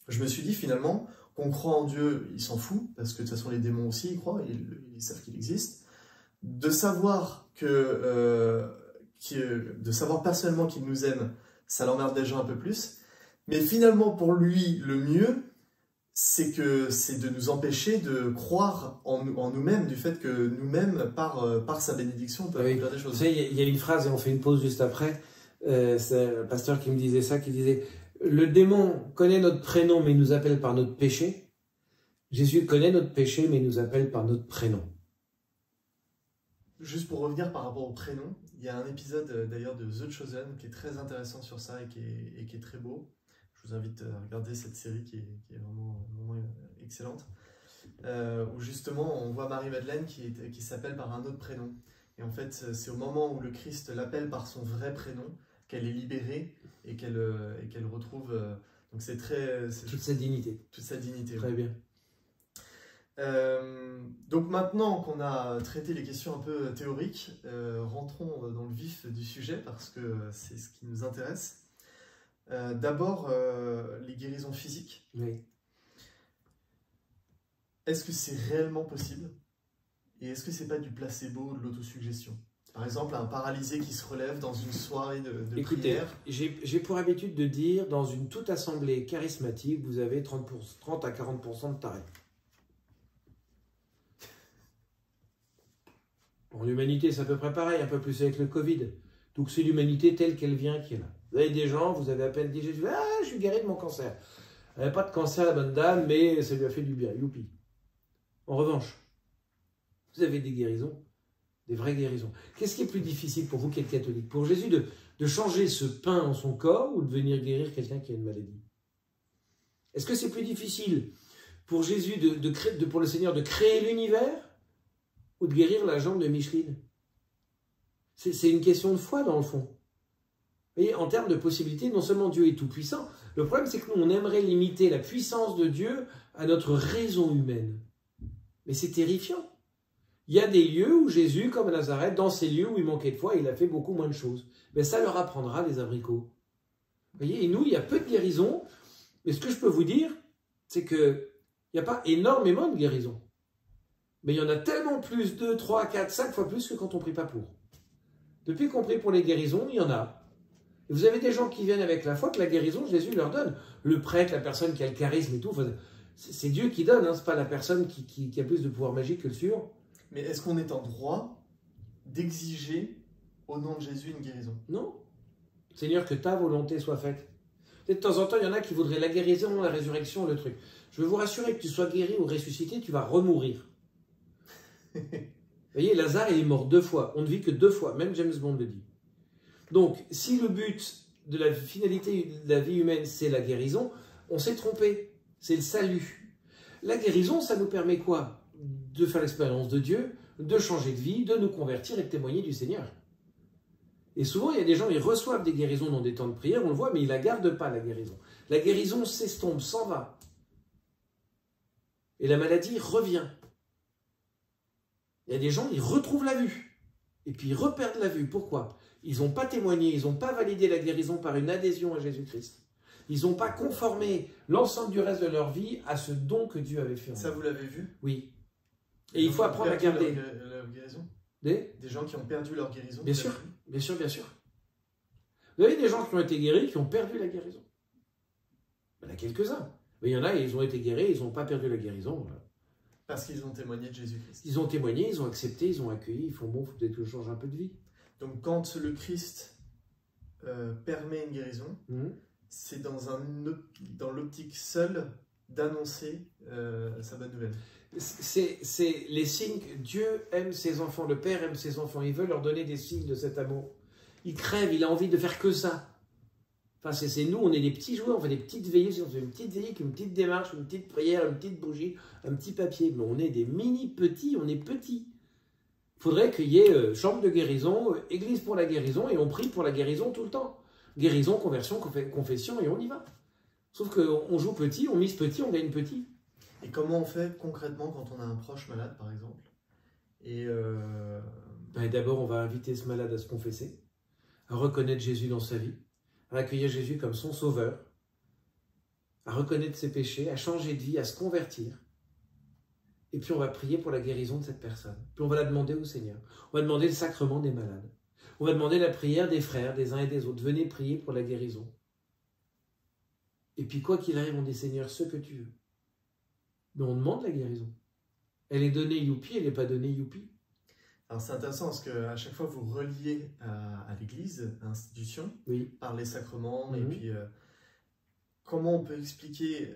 je me suis dit finalement qu'on croit en Dieu, il s'en fout, parce que de toute façon les démons aussi y croient, ils savent qu'il existe. De savoir de savoir personnellement qu'il nous aime, ça l'emmerde déjà un peu plus. Mais finalement, pour lui, le mieux, c'est de nous empêcher de croire en nous-mêmes, du fait que nous-mêmes, par sa bénédiction, on peut faire des choses. Vous savez, il y a une phrase, et on fait une pause juste après, c'est un pasteur qui me disait ça, qui disait « Le démon connaît notre prénom, mais il nous appelle par notre péché. Jésus connaît notre péché, mais il nous appelle par notre prénom. » Juste pour revenir par rapport au prénom, il y a un épisode d'ailleurs de The Chosen qui est très intéressant sur ça et qui est très beau. Je vous invite à regarder cette série qui est vraiment excellente. Où justement on voit Marie-Madeleine qui s'appelle par un autre prénom. Et en fait c'est au moment où le Christ l'appelle par son vrai prénom qu'elle est libérée et qu'elle retrouve... donc c'est très... Toute sa dignité. Toute sa dignité. Très bien. Donc maintenant qu'on a traité les questions un peu théoriques, rentrons dans le vif du sujet parce que c'est ce qui nous intéresse. D'abord, les guérisons physiques. Oui. Est-ce que c'est réellement possible? Et est-ce que c'est pas du placebo, de l'autosuggestion? Par exemple, un paralysé qui se relève dans une soirée de prière. J'ai pour habitude de dire, dans une toute assemblée charismatique, vous avez 30 à 40% de tarés. En humanité, c'est à peu près pareil, un peu plus avec le Covid. Donc c'est l'humanité telle qu'elle vient qui est là. Vous avez des gens, vous avez à peine dit Jésus, ah, je suis guéri de mon cancer. Elle n'avait pas de cancer, la bonne dame, mais ça lui a fait du bien, youpi. En revanche, vous avez des guérisons, des vraies guérisons. Qu'est-ce qui est plus difficile pour vous qui êtes catholique? Pour Jésus de changer ce pain en son corps ou de venir guérir quelqu'un qui a une maladie? Est-ce que c'est plus difficile pour Jésus, pour le Seigneur, de créer l'univers ou de guérir la jambe de Micheline? C'est une question de foi dans le fond. Vous voyez, en termes de possibilités, non seulement Dieu est tout-puissant, le problème c'est que nous on aimerait limiter la puissance de Dieu à notre raison humaine. Mais c'est terrifiant. Il y a des lieux où Jésus, comme à Nazareth, dans ces lieux où il manquait de foi, il a fait beaucoup moins de choses. Mais ça leur apprendra des abricots. Vous voyez, et nous, il y a peu de guérisons. Mais ce que je peux vous dire, c'est qu'il n'y a pas énormément de guérisons. Mais il y en a tellement plus, 2, 3, 4, 5 fois plus que quand on ne prie pas pour. Depuis qu'on prie pour les guérisons, il y en a. Et vous avez des gens qui viennent avec la foi que la guérison, Jésus leur donne. Le prêtre, la personne qui a le charisme et tout, c'est Dieu qui donne, hein, ce n'est pas la personne qui a plus de pouvoir magique que le suivant. Mais est-ce qu'on est en droit d'exiger au nom de Jésus une guérison? Non. Seigneur, que ta volonté soit faite. De temps en temps, il y en a qui voudraient la guérison, la résurrection, le truc. Je veux vous rassurer que tu sois guéri ou ressuscité, tu vas remourir. Vous voyez, Lazare, il est mort 2 fois. On ne vit que 2 fois. Même James Bond le dit. Donc, si le but de la finalité de la vie humaine, c'est la guérison, on s'est trompé. C'est le salut. La guérison, ça nous permet quoi? De faire l'expérience de Dieu, de changer de vie, de nous convertir et de témoigner du Seigneur. Et souvent, il y a des gens, ils reçoivent des guérisons dans des temps de prière, on le voit, mais ils ne la gardent pas, la guérison. La guérison s'estompe, s'en va. Et la maladie revient. Il y a des gens, ils retrouvent la vue. Et puis ils reperdent la vue. Pourquoi? Ils n'ont pas témoigné, ils n'ont pas validé la guérison par une adhésion à Jésus-Christ. Ils n'ont pas conformé l'ensemble du reste de leur vie à ce don que Dieu avait fait en eux. Ça, vous l'avez vu? Oui. Et il faut apprendre à garder. Leur guérison? Des gens qui ont perdu leur guérison? Bien sûr, bien sûr, bien sûr. Vous avez des gens qui ont été guéris, qui ont perdu la guérison. Il y en a quelques-uns. Mais il y en a, ils ont été guéris, ils n'ont pas perdu la guérison. Parce qu'ils ont témoigné de Jésus-Christ. Ils ont témoigné, ils ont accepté, ils ont accueilli, ils font bon, il faut peut-être que je change un peu de vie. Donc quand le Christ permet une guérison, c'est dans l'optique seule d'annoncer sa bonne nouvelle. C'est les signes que Dieu aime ses enfants, le Père aime ses enfants, il veut leur donner des signes de cet amour. Il crève, il a envie de faire que ça. Enfin, c'est nous, on est des petits joueurs, on fait des petites veillées, on fait une petite veillée, une petite démarche, une petite prière, une petite bougie, un petit papier. Mais on est des mini-petits, on est petits. Il faudrait qu'il y ait chambre de guérison, église pour la guérison, et on prie pour la guérison tout le temps. Guérison, conversion, confession, et on y va. Sauf qu'on joue petit, on mise petit, on gagne petit. Et comment on fait concrètement quand on a un proche malade, par exemple? D'abord, on va inviter ce malade à se confesser, à reconnaître Jésus dans sa vie, à accueillir Jésus comme son sauveur, à reconnaître ses péchés, à changer de vie, à se convertir. Et puis on va prier pour la guérison de cette personne. Puis on va la demander au Seigneur. On va demander le sacrement des malades. On va demander la prière des frères, des uns et des autres. Venez prier pour la guérison. Et puis quoi qu'il arrive, on dit Seigneur, ce que tu veux. Mais on demande la guérison. Elle est donnée youpi, elle n'est pas donnée youpi. Alors c'est intéressant parce qu'à chaque fois vous reliez à l'Église, à l'institution, oui, par les sacrements, et puis comment on peut expliquer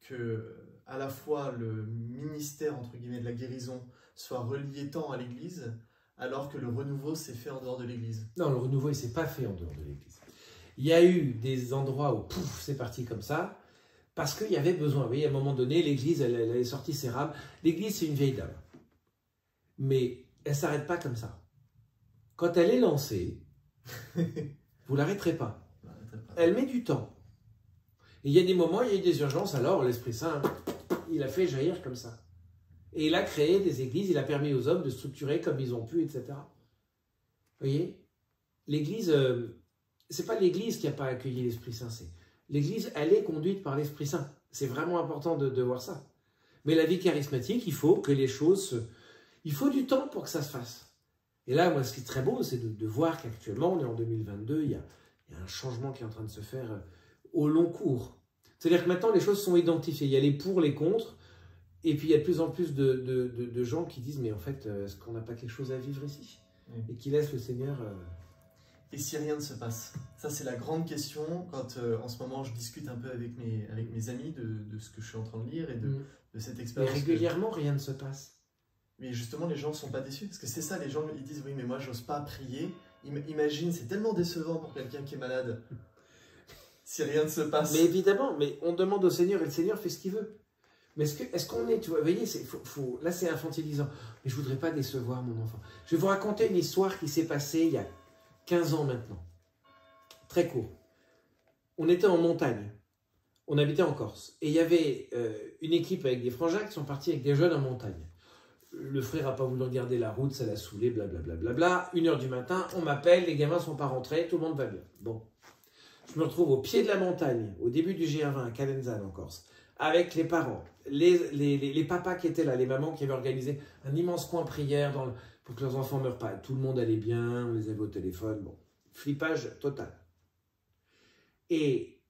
que à la fois le ministère entre guillemets de la guérison soit relié tant à l'Église, alors que le renouveau s'est fait en dehors de l'Église? Non, le renouveau il s'est pas fait en dehors de l'Église. Il y a eu des endroits où pouf, c'est parti comme ça, parce qu'il y avait besoin. Vous voyez, à un moment donné, l'Église, elle est sortie ses rames. L'Église, c'est une vieille dame. Mais elle ne s'arrête pas comme ça. Quand elle est lancée, vous ne l'arrêterez pas. Elle met du temps. Et il y a des moments, il y a eu des urgences, alors l'Esprit Saint, il a fait jaillir comme ça. Et il a créé des églises, il a permis aux hommes de structurer comme ils ont pu, etc. Vous voyez, l'Église, c'est pas l'Église qui n'a pas accueilli l'Esprit Saint, c'est l'Église, elle est conduite par l'Esprit Saint. C'est vraiment important de voir ça. Mais la vie charismatique, il faut que les choses... Il faut du temps pour que ça se fasse. Et là, moi, ce qui est très beau, c'est de voir qu'actuellement, on est en 2022, il y a un changement qui est en train de se faire au long cours. C'est-à-dire que maintenant, les choses sont identifiées. Il y a les pour, les contre, et puis il y a de plus en plus de gens qui disent, mais en fait, est-ce qu'on n'a pas quelque chose à vivre ici? Et qui laissent le Seigneur... Et si rien ne se passe? Ça, c'est la grande question quand, en ce moment, je discute un peu avec mes amis de ce que je suis en train de lire et de cette expérience. Mais régulièrement, rien ne se passe. Mais justement, les gens ne sont pas déçus. Parce que c'est ça, les gens ils disent, oui, mais moi, j'ose pas prier. Imagine, c'est tellement décevant pour quelqu'un qui est malade. Si rien ne se passe. Mais évidemment, mais on demande au Seigneur et le Seigneur fait ce qu'il veut. Mais est-ce qu'on est, tu vois, vous voyez, là c'est infantilisant. Mais je ne voudrais pas décevoir mon enfant. Je vais vous raconter une histoire qui s'est passée il y a 15 ans maintenant. Très court. On était en montagne. On habitait en Corse. Et il y avait une équipe avec des frangins qui sont partis avec des jeunes en montagne. Le frère n'a pas voulu regarder la route, ça l'a saoulé, blablabla. 1h du matin, on m'appelle, les gamins ne sont pas rentrés, tout le monde va bien. Bon. Je me retrouve au pied de la montagne, au début du GR20 à Calenzane en Corse, avec les parents, les papas qui étaient là, les mamans qui avaient organisé un immense coin prière pour que leurs enfants ne meurent pas. Tout le monde allait bien, on les avait au téléphone, bon. Flippage total. Et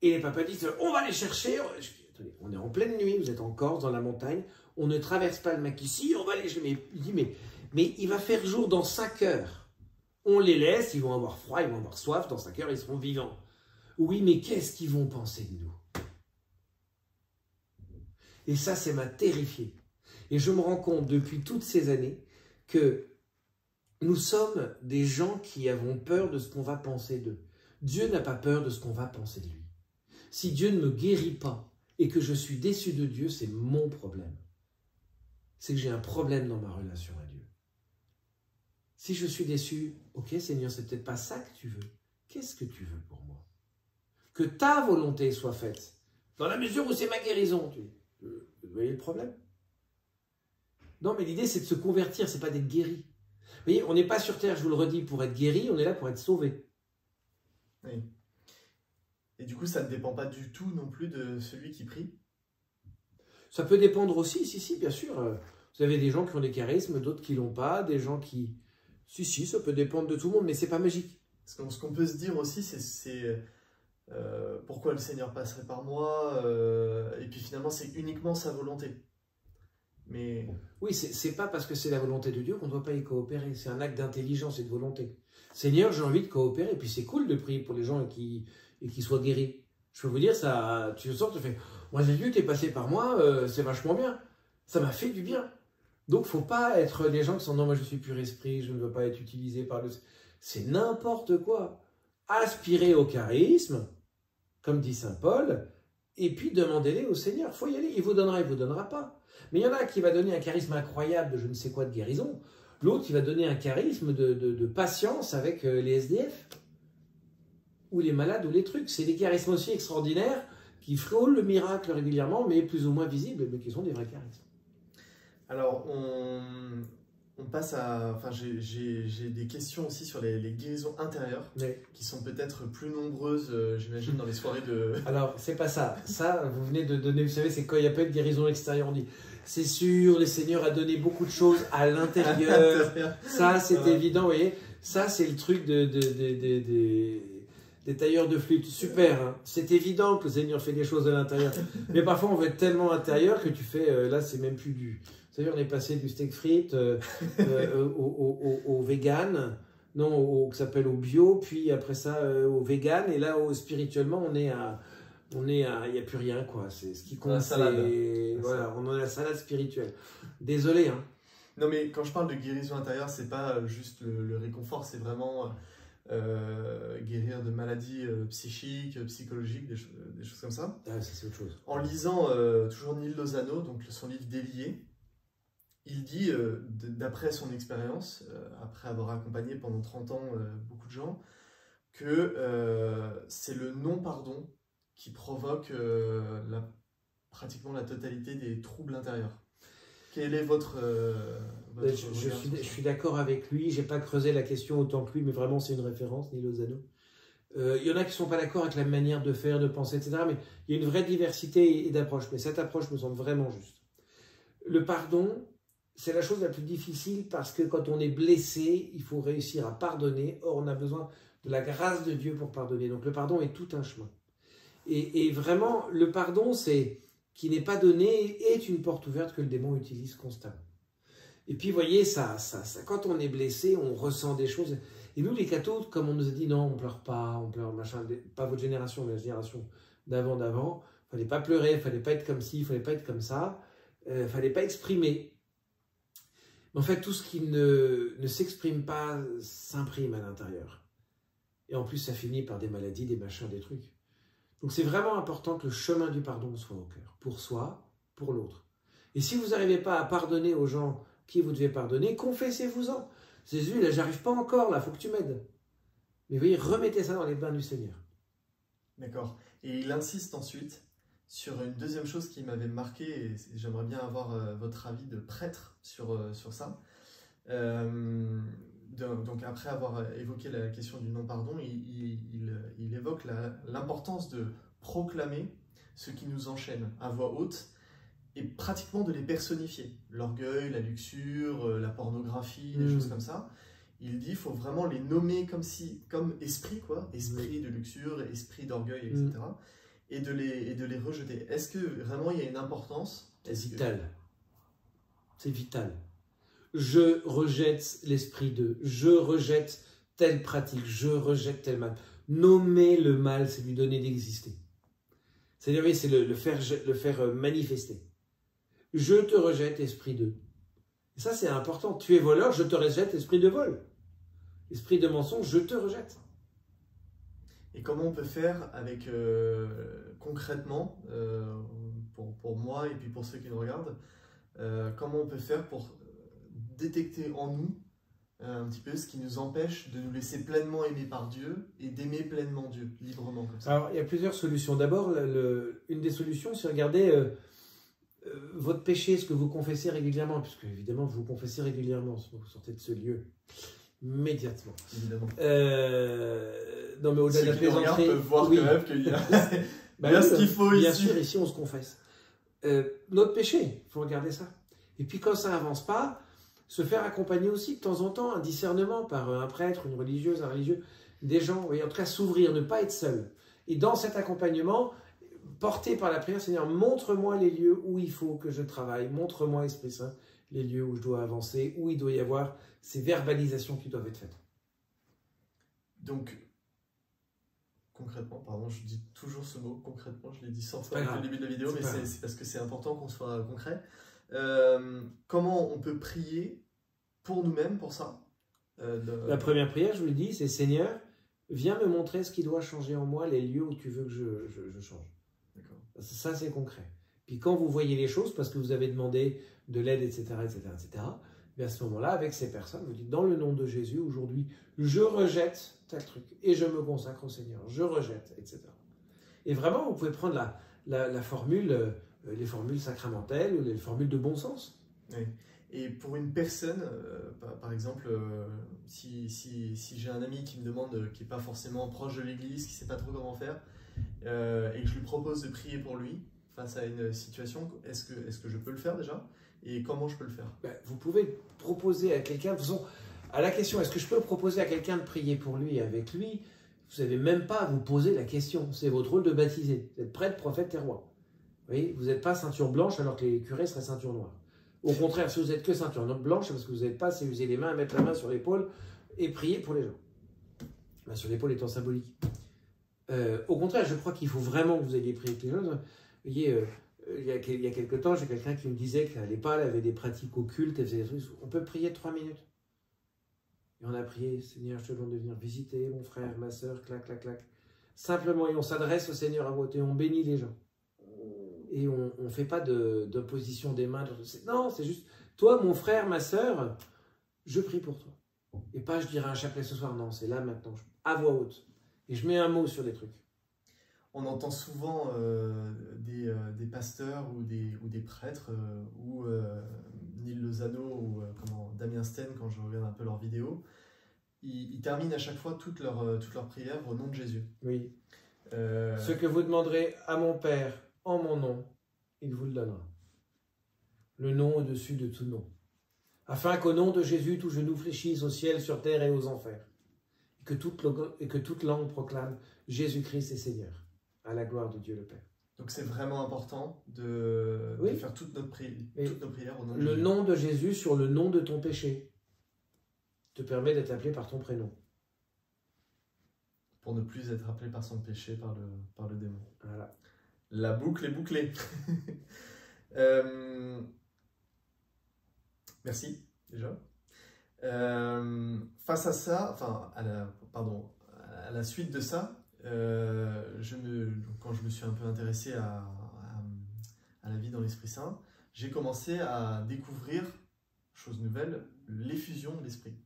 les papas disent, on va les chercher. Je dis, attendez, on est en pleine nuit, vous êtes en Corse, dans la montagne, on ne traverse pas le maquis, on va les chercher. Il dit, mais il va faire jour dans 5 heures. On les laisse, ils vont avoir froid, ils vont avoir soif, dans 5 heures, ils seront vivants. Oui, mais qu'est-ce qu'ils vont penser de nous? Et ça m'a terrifié. Et je me rends compte depuis toutes ces années que nous sommes des gens qui avons peur de ce qu'on va penser d'eux. Dieu n'a pas peur de ce qu'on va penser de lui. Si Dieu ne me guérit pas et que je suis déçu de Dieu, c'est mon problème. C'est que j'ai un problème dans ma relation à Dieu. Si je suis déçu, ok Seigneur, c'est peut-être pas ça que tu veux. Qu'est-ce que tu veux pour moi? Que ta volonté soit faite, dans la mesure où c'est ma guérison. Vous voyez le problème? Non, mais l'idée c'est de se convertir, c'est pas d'être guéri. Vous voyez, on n'est pas sur terre, je vous le redis, pour être guéri, on est là pour être sauvé. Oui. Et du coup, ça ne dépend pas du tout non plus de celui qui prie? Ça peut dépendre aussi, si, bien sûr. Vous avez des gens qui ont des charismes, d'autres qui l'ont pas, des gens qui... Si, ça peut dépendre de tout le monde, mais c'est pas magique. Ce qu'on peut se dire aussi, c'est pourquoi le Seigneur passerait par moi, et puis finalement, c'est uniquement sa volonté. Mais... Oui, c'est pas parce que c'est la volonté de Dieu qu'on ne doit pas y coopérer. C'est un acte d'intelligence et de volonté. Seigneur, j'ai envie de coopérer, et puis c'est cool de prier pour les gens et qu'ils soient guéris. Je peux vous dire, ça, tu sors, tu fais, moi Jésus, t'es passé par moi, c'est vachement bien. Ça m'a fait du bien. Donc, faut pas être des gens qui sont, non, moi je suis pur esprit, je ne veux pas être utilisé par le... C'est n'importe quoi. Aspirez au charisme, comme dit saint Paul, et puis demandez-les au Seigneur. Faut y aller, il vous donnera pas. Mais il y en a qui va donner un charisme incroyable de je ne sais quoi de guérison, l'autre qui va donner un charisme de patience avec les SDF, ou les malades, ou les trucs. C'est des charismes aussi extraordinaires qui frôlent le miracle régulièrement, mais plus ou moins visibles, mais qui sont des vrais charismes. Alors, on passe à... Enfin, j'ai des questions aussi sur les guérisons intérieures, qui sont peut-être plus nombreuses, j'imagine, dans les soirées de... Alors, c'est pas ça. Ça, vous venez de donner, vous savez, c'est quand il n'y a pas de guérison extérieure, on dit, c'est sûr, le Seigneur a donné beaucoup de choses à l'intérieur. Ça, c'est évident, vous voyez. Ça, c'est le truc des tailleurs de flûte. Super, hein. C'est évident que le Seigneur fait des choses à l'intérieur. Mais parfois, on veut être tellement intérieur que tu fais, là, c'est même plus du... Vous savez, on est passé du steak frites au vegan, non, que s'appelle au bio, puis après ça, au vegan, et là, spirituellement, il n'y a plus rien, quoi. C'est ce qui compte, c'est... Voilà, on a la salade spirituelle. Désolé, hein. Non, mais quand je parle de guérison intérieure, c'est pas juste le réconfort, c'est vraiment guérir de maladies psychiques, psychologiques, des choses comme ça. Ah, ça, c'est autre chose. En lisant toujours Neil Lozano, donc son livre Délié, il dit, d'après son expérience, après avoir accompagné pendant 30 ans beaucoup de gens, que c'est le non-pardon qui provoque pratiquement la totalité des troubles intérieurs. Quel est votre je suis d'accord avec lui, j'ai pas creusé la question autant que lui, mais vraiment c'est une référence, Neil Lozano. Il y en a qui sont pas d'accord avec la manière de faire, de penser, etc. Mais il y a une vraie diversité et d'approche. Mais cette approche me semble vraiment juste. Le pardon, c'est la chose la plus difficile parce que quand on est blessé, il faut réussir à pardonner. Or, on a besoin de la grâce de Dieu pour pardonner. Donc le pardon est tout un chemin. Et vraiment, le pardon, qui n'est pas donné, est une porte ouverte que le démon utilise constamment. Et puis, vous voyez, quand on est blessé, on ressent des choses. Et nous, les cathos, comme on nous a dit, non, on pleure pas, on pleure machin, pas votre génération, mais la génération d'avant, fallait pas pleurer, fallait pas être comme ci, fallait pas être comme ça, fallait pas exprimer. Mais en fait, tout ce qui ne s'exprime pas s'imprime à l'intérieur. Et en plus, ça finit par des maladies, des machins, des trucs. Donc c'est vraiment important que le chemin du pardon soit au cœur, pour soi, pour l'autre. Et si vous n'arrivez pas à pardonner aux gens qui vous devez pardonner, confessez-vous-en. Jésus, là, j'arrive pas encore, là, il faut que tu m'aides. Mais vous voyez, remettez ça dans les mains du Seigneur. D'accord. Et il insiste ensuite sur une deuxième chose qui m'avait marqué, et j'aimerais bien avoir votre avis de prêtre sur ça. Donc après avoir évoqué la question du non-pardon, il évoque l'importance de proclamer ce qui nous enchaîne à voix haute et pratiquement de les personnifier. L'orgueil, la luxure, la pornographie, des choses comme ça. Il dit qu'il faut vraiment les nommer comme esprit, quoi, esprit de luxure, esprit d'orgueil, etc. Et de les rejeter. Est-ce que vraiment il y a une importance? C'est vital. C'est vital. Je rejette l'esprit de, je rejette telle pratique, je rejette tel mal. Nommer le mal, c'est lui donner d'exister. C'est-à-dire, oui, c'est le faire manifester. Je te rejette, esprit de. Et ça, c'est important. Tu es voleur, je te rejette, esprit de vol. Esprit de mensonge, je te rejette. Et comment on peut faire avec, concrètement, pour moi et puis pour ceux qui nous regardent, comment on peut faire pour détecter en nous un petit peu ce qui nous empêche de nous laisser pleinement aimer par Dieu et d'aimer pleinement Dieu, librement comme ça. Alors, il y a plusieurs solutions. D'abord, une des solutions, c'est regarder votre péché, ce que vous confessez régulièrement, puisque évidemment, vous confessez régulièrement, sinon vous sortez de ce lieu immédiatement. Évidemment. Non, mais au-delà de la plaisanterie, peuvent voir quand même qu'il y a, ce qu'il faut bien ici. Bien sûr, ici, on se confesse. Notre péché, il faut regarder ça. Et puis quand ça n'avance pas, se faire accompagner aussi de temps en temps, un discernement par un prêtre, une religieuse, un religieux, des gens, et en tout cas s'ouvrir, ne pas être seul. Et dans cet accompagnement, porté par la prière, Seigneur, montre-moi les lieux où il faut que je travaille, montre-moi, Esprit Saint, les lieux où je dois avancer, où il doit y avoir ces verbalisations qui doivent être faites. Donc, concrètement, pardon, je dis toujours ce mot, concrètement, je l'ai dit 100 fois depuis le début de la vidéo, mais c'est parce que c'est important qu'on soit concret. Comment on peut prier pour nous-mêmes pour ça? La première prière, je vous le dis, c'est Seigneur, viens me montrer ce qui doit changer en moi, les lieux où tu veux que je change. Ça, c'est concret. Puis quand vous voyez les choses, parce que vous avez demandé de l'aide, etc., bien à ce moment-là, avec ces personnes, vous dites, dans le nom de Jésus, aujourd'hui, je rejette tel truc et je me consacre au Seigneur. Je rejette, etc. Et vraiment, vous pouvez prendre la formule... les formules sacramentelles ou les formules de bon sens. Oui. Et pour une personne, par exemple, si j'ai un ami qui me demande, qui n'est pas forcément proche de l'église, qui ne sait pas trop comment faire, et que je lui propose de prier pour lui face à une situation, est-ce que je peux le faire déjà? Et comment je peux le faire? Vous pouvez proposer à quelqu'un, de toute façon, à la question, est-ce que je peux proposer à quelqu'un de prier pour lui et avec lui? Vous n'avez même pas à vous poser la question. C'est votre rôle de baptiser. Vous êtes prêtre, prophète et roi. Vous voyez, vous n'êtes pas ceinture blanche alors que les curés seraient ceinture noire. Au contraire, si vous êtes que ceinture blanche, c'est parce que vous n'êtes pas, c'est user les mains, mettre la main sur l'épaule et prier pour les gens. Main sur l'épaule étant symbolique. Au contraire, je crois qu'il faut vraiment que vous ayez prié avec les gens. Vous voyez, il y a quelque temps, j'ai quelqu'un qui me disait qu'à l'EPA, elle avait des pratiques occultes, elle faisait des trucs. On peut prier 3 minutes. Et on a prié, Seigneur, je te demande de venir visiter mon frère, ma soeur, clac, clac, clac. Simplement, et on s'adresse au Seigneur à voix haute et on bénit les gens. Et on ne fait pas d'opposition des mains. Non, c'est juste, toi, mon frère, ma soeur, je prie pour toi. Et pas, je dirai un chapelet ce soir. Non, c'est là maintenant, à voix haute. Et je mets un mot sur des trucs. On entend souvent des pasteurs ou des prêtres, ou Neil Lozano ou Damien Sten, quand je regarde un peu leurs vidéos, ils terminent à chaque fois toutes leurs prières au nom de Jésus. Oui. Ce que vous demanderez à mon Père en mon nom, il vous le donnera. Le nom au-dessus de tout nom. Afin qu'au nom de Jésus, tout genou fléchisse au ciel, sur terre et aux enfers. Et que toute langue proclame Jésus-Christ est Seigneur. À la gloire de Dieu le Père. Donc c'est vraiment important de faire toutes nos prières au nom de Jésus. Le nom de Jésus sur le nom de ton péché te permet d'être appelé par ton prénom. Pour ne plus être appelé par son péché, par le démon. Voilà. La boucle est bouclée. Merci déjà. Face à ça, à la suite de ça, quand je me suis un peu intéressé à la vie dans l'Esprit Saint, j'ai commencé à découvrir, chose nouvelle, l'effusion de l'Esprit,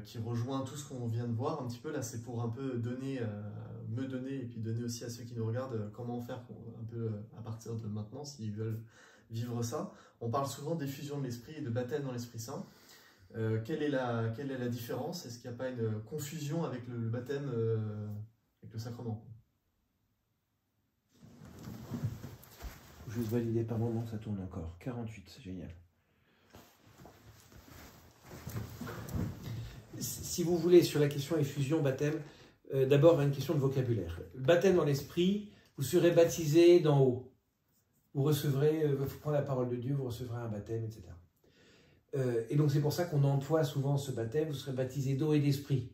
qui rejoint tout ce qu'on vient de voir un petit peu. Là, c'est pour un peu me donner, et puis donner aussi à ceux qui nous regardent comment faire un peu à partir de maintenant, s'ils veulent vivre ça. On parle souvent d'effusion de l'Esprit et de baptême dans l'Esprit Saint. Quelle est la différence? Est-ce qu'il n'y a pas une confusion avec le baptême, avec le sacrement? Juste valider par moment, ça tourne encore. 48, c'est génial. Si vous voulez, sur la question effusion, baptême, d'abord une question de vocabulaire. Baptême dans l'esprit, vous serez baptisé d'en haut. Vous recevrez, vous prenez la parole de Dieu, vous recevrez un baptême, etc. Et donc c'est pour ça qu'on emploie souvent ce baptême, vous serez baptisé d'eau et d'esprit.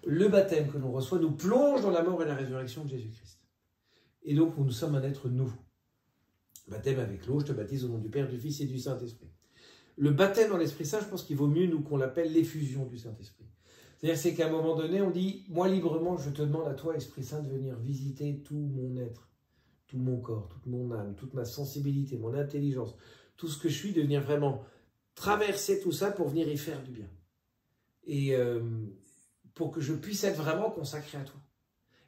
Le baptême que l'on reçoit nous plonge dans la mort et la résurrection de Jésus-Christ. Et donc nous sommes un être nouveau. Baptême avec l'eau, je te baptise au nom du Père, du Fils et du Saint-Esprit. Le baptême dans l'Esprit Saint, je pense qu'il vaut mieux nous qu'on l'appelle l'effusion du Saint-Esprit. C'est-à-dire qu'à un moment donné, on dit, moi librement, je te demande à toi, Esprit Saint, de venir visiter tout mon être, tout mon corps, toute mon âme, toute ma sensibilité, mon intelligence, tout ce que je suis, de venir vraiment traverser tout ça pour venir y faire du bien. Et pour que je puisse être vraiment consacré à toi.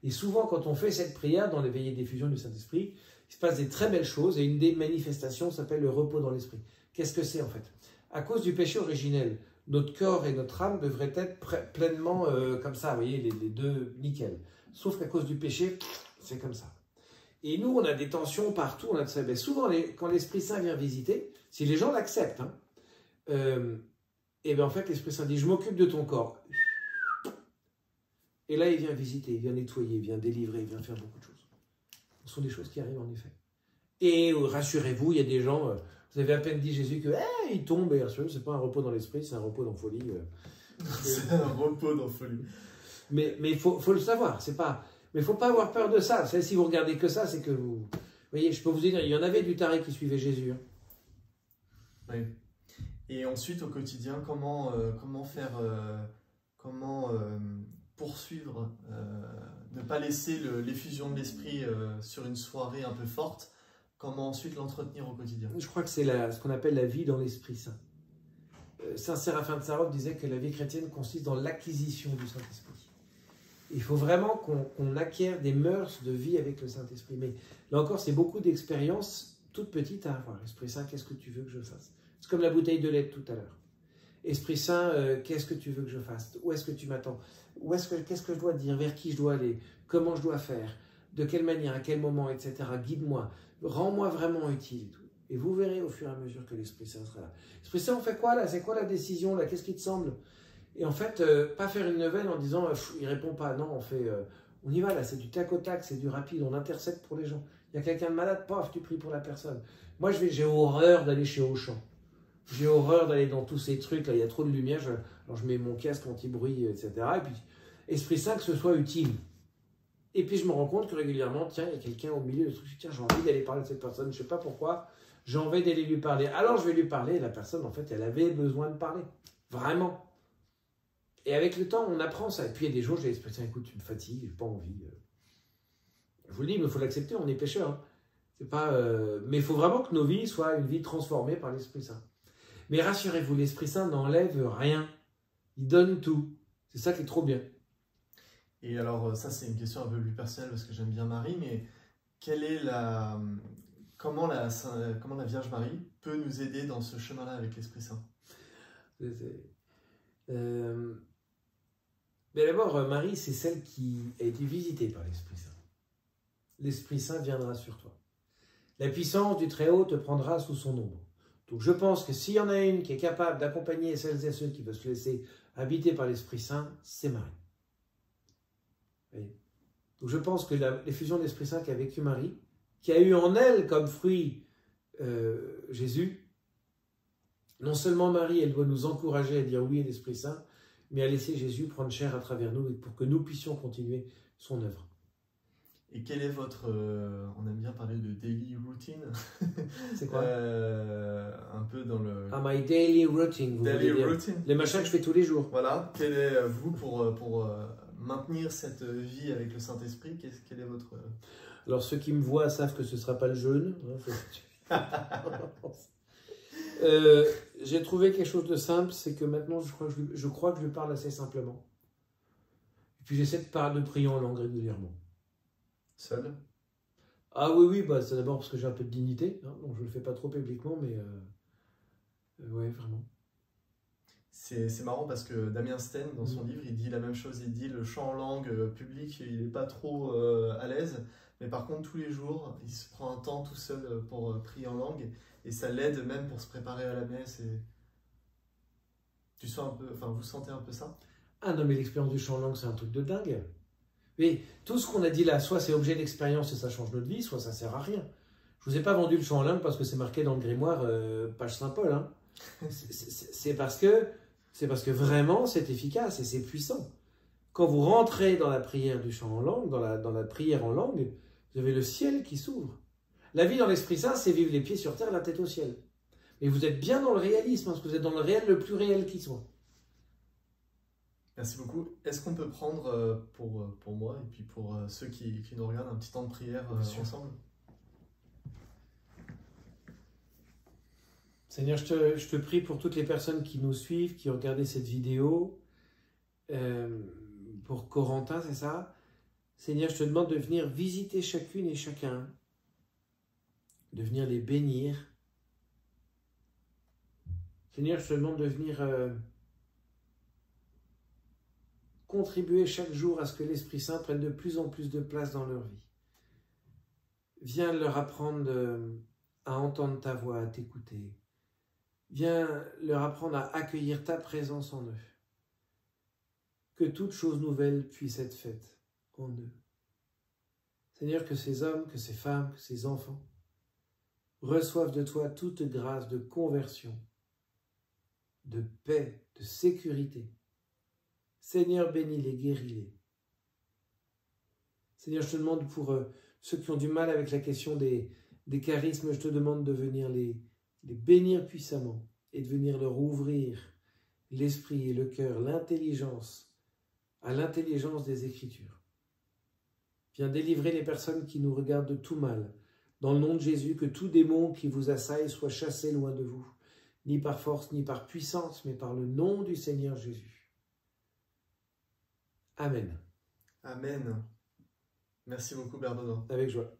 Et souvent, quand on fait cette prière dans les veillées d'effusion du Saint-Esprit, il se passe des très belles choses, et une des manifestations s'appelle le repos dans l'esprit. Qu'est-ce que c'est en fait? À cause du péché originel, notre corps et notre âme devraient être pleinement comme ça, vous voyez, les deux nickel. Sauf qu'à cause du péché, c'est comme ça. Et nous, on a des tensions partout, on a de ça. Mais souvent, quand l'Esprit Saint vient visiter, si les gens l'acceptent, et bien en fait, l'Esprit Saint dit, je m'occupe de ton corps. Et là, il vient visiter, il vient nettoyer, il vient délivrer, il vient faire beaucoup de choses. Ce sont des choses qui arrivent en effet. Et rassurez-vous, il y a des gens, vous avez à peine dit Jésus que il tombe, et rassurez-vous, c'est pas un repos dans l'esprit, c'est un repos dans folie. C'est un repos dans folie. Mais il faut le savoir, c'est pas. Mais il ne faut pas avoir peur de ça. Si vous regardez que ça, c'est que vous. Vous voyez, je peux vous dire, il y en avait du taré qui suivait Jésus. Oui. Et ensuite, au quotidien, comment poursuivre, ne pas laisser l'effusion de l'esprit sur une soirée un peu forte, comment ensuite l'entretenir au quotidien? Je crois que c'est ce qu'on appelle la vie dans l'Esprit Saint. Saint Séraphin de Sarov disait que la vie chrétienne consiste dans l'acquisition du Saint-Esprit. Il faut vraiment qu'on acquiert des mœurs de vie avec le Saint-Esprit. Mais là encore, c'est beaucoup d'expériences toutes petites à avoir. Esprit Saint, qu'est-ce que tu veux que je fasse? C'est comme la bouteille de lait de tout à l'heure. Esprit Saint, qu'est-ce que tu veux que je fasse? Où est-ce que tu m'attends? Qu'est-ce que je dois dire? Vers qui je dois aller? Comment je dois faire? De quelle manière? À quel moment? Etc. Guide-moi. Rends-moi vraiment utile. Et vous verrez au fur et à mesure que l'Esprit Saint sera là. Esprit Saint, on fait quoi là? C'est quoi la décision là? Qu'est-ce qui te semble? Et en fait, pas faire une neuvaine en disant il répond pas. Non, on y va là, c'est du tac au tac, c'est du rapide, on intercède pour les gens. Il y a quelqu'un de malade, paf, tu pries pour la personne. Moi, j'ai horreur d'aller chez Auchan. J'ai horreur d'aller dans tous ces trucs, là, il y a trop de lumière, alors je mets mon casque anti-bruit, etc. Et puis, Esprit Saint, que ce soit utile. Et puis, je me rends compte que régulièrement, tiens, il y a quelqu'un au milieu du truc, tiens, j'ai envie d'aller parler de cette personne, je ne sais pas pourquoi, j'ai envie d'aller lui parler. Alors, je vais lui parler, et la personne, en fait, elle avait besoin de parler. Vraiment. Et avec le temps, on apprend ça. Et puis, il y a des jours, j'ai l'Esprit Saint, écoute, tu me fatigues, j'ai pas envie. Je vous le dis, mais il faut l'accepter, on est pécheurs. Hein. C'est pas, mais il faut vraiment que nos vies soient une vie transformée par l'Esprit Saint. Mais rassurez-vous, l'Esprit Saint n'enlève rien. Il donne tout. C'est ça qui est trop bien. Et alors, ça, c'est une question un peu plus personnelle parce que j'aime bien Marie, mais comment la Vierge Marie peut nous aider dans ce chemin-là avec l'Esprit Saint? Mais d'abord, Marie, c'est celle qui a été visitée par l'Esprit Saint. L'Esprit Saint viendra sur toi. La puissance du Très-Haut te prendra sous son ombre. Donc je pense que s'il y en a une qui est capable d'accompagner celles et ceux qui veulent se laisser habiter par l'Esprit Saint, c'est Marie. Voyez. Donc je pense que l'effusion de l'Esprit Saint qu'a vécu Marie, qui a eu en elle comme fruit Jésus, non seulement Marie, elle doit nous encourager à dire oui à l'Esprit Saint, mais à laisser Jésus prendre chair à travers nous pour que nous puissions continuer son œuvre. Et quel est votre... on aime bien parler de daily routine. C'est quoi un peu dans le... Ah, my daily routine. Daily routine. Les machins que je fais tous les jours. Voilà. Quel est, vous, pour maintenir cette vie avec le Saint-Esprit, quel est votre... Alors, ceux qui me voient savent que ce ne sera pas le jeûne. J'ai trouvé quelque chose de simple, c'est que maintenant, je crois que je parle assez simplement. Et puis, j'essaie de prier en langue régulièrement. Seul? Ah oui, bah, c'est d'abord parce que j'ai un peu de dignité, hein, donc je ne le fais pas trop publiquement, mais ouais, vraiment. C'est marrant parce que Damien Sten, dans son livre, il dit la même chose. Il dit le chant en langue publique, il n'est pas trop à l'aise, mais par contre, tous les jours, il se prend un temps tout seul pour prier en langue, et ça l'aide même pour se préparer à la messe. Et... Tu sens un peu, enfin, vous sentez un peu ça? Ah non, mais l'expérience du chant en langue, c'est un truc de dingue. Mais tout ce qu'on a dit là, soit c'est objet d'expérience et ça change notre vie, soit ça ne sert à rien. Je ne vous ai pas vendu le chant en langue parce que c'est marqué dans le grimoire, page Saint-Paul. Hein. C'est parce que vraiment c'est efficace et c'est puissant. Quand vous rentrez dans la prière du chant en langue, dans la prière en langue, vous avez le ciel qui s'ouvre. La vie dans l'Esprit Saint, c'est vivre les pieds sur terre, la tête au ciel. Mais vous êtes bien dans le réalisme, parce que vous êtes dans le réel le plus réel qui soit. Merci beaucoup. Est-ce qu'on peut prendre pour moi et puis pour ceux qui nous regardent un petit temps de prière ensemble? Seigneur, je te prie pour toutes les personnes qui nous suivent, qui ont regardé cette vidéo, pour Corentin, c'est ça? Seigneur, je te demande de venir visiter chacune et chacun, de venir les bénir. Seigneur, je te demande de venir contribuer chaque jour à ce que l'Esprit Saint prenne de plus en plus de place dans leur vie. Viens leur apprendre à entendre ta voix, à t'écouter. Viens leur apprendre à accueillir ta présence en eux. Que toute chose nouvelle puisse être faite en eux. Seigneur, que ces hommes, que ces femmes, que ces enfants reçoivent de toi toute grâce de conversion, de paix, de sécurité. Seigneur, bénis-les, guéris-les. Seigneur, je te demande pour ceux qui ont du mal avec la question des charismes, je te demande de venir les bénir puissamment et de venir leur ouvrir l'esprit et le cœur, l'intelligence, à l'intelligence des Écritures. Viens délivrer les personnes qui nous regardent de tout mal. Dans le nom de Jésus, que tout démon qui vous assaille soit chassé loin de vous, ni par force, ni par puissance, mais par le nom du Seigneur Jésus. Amen. Amen. Merci beaucoup, Bernardin. Avec joie.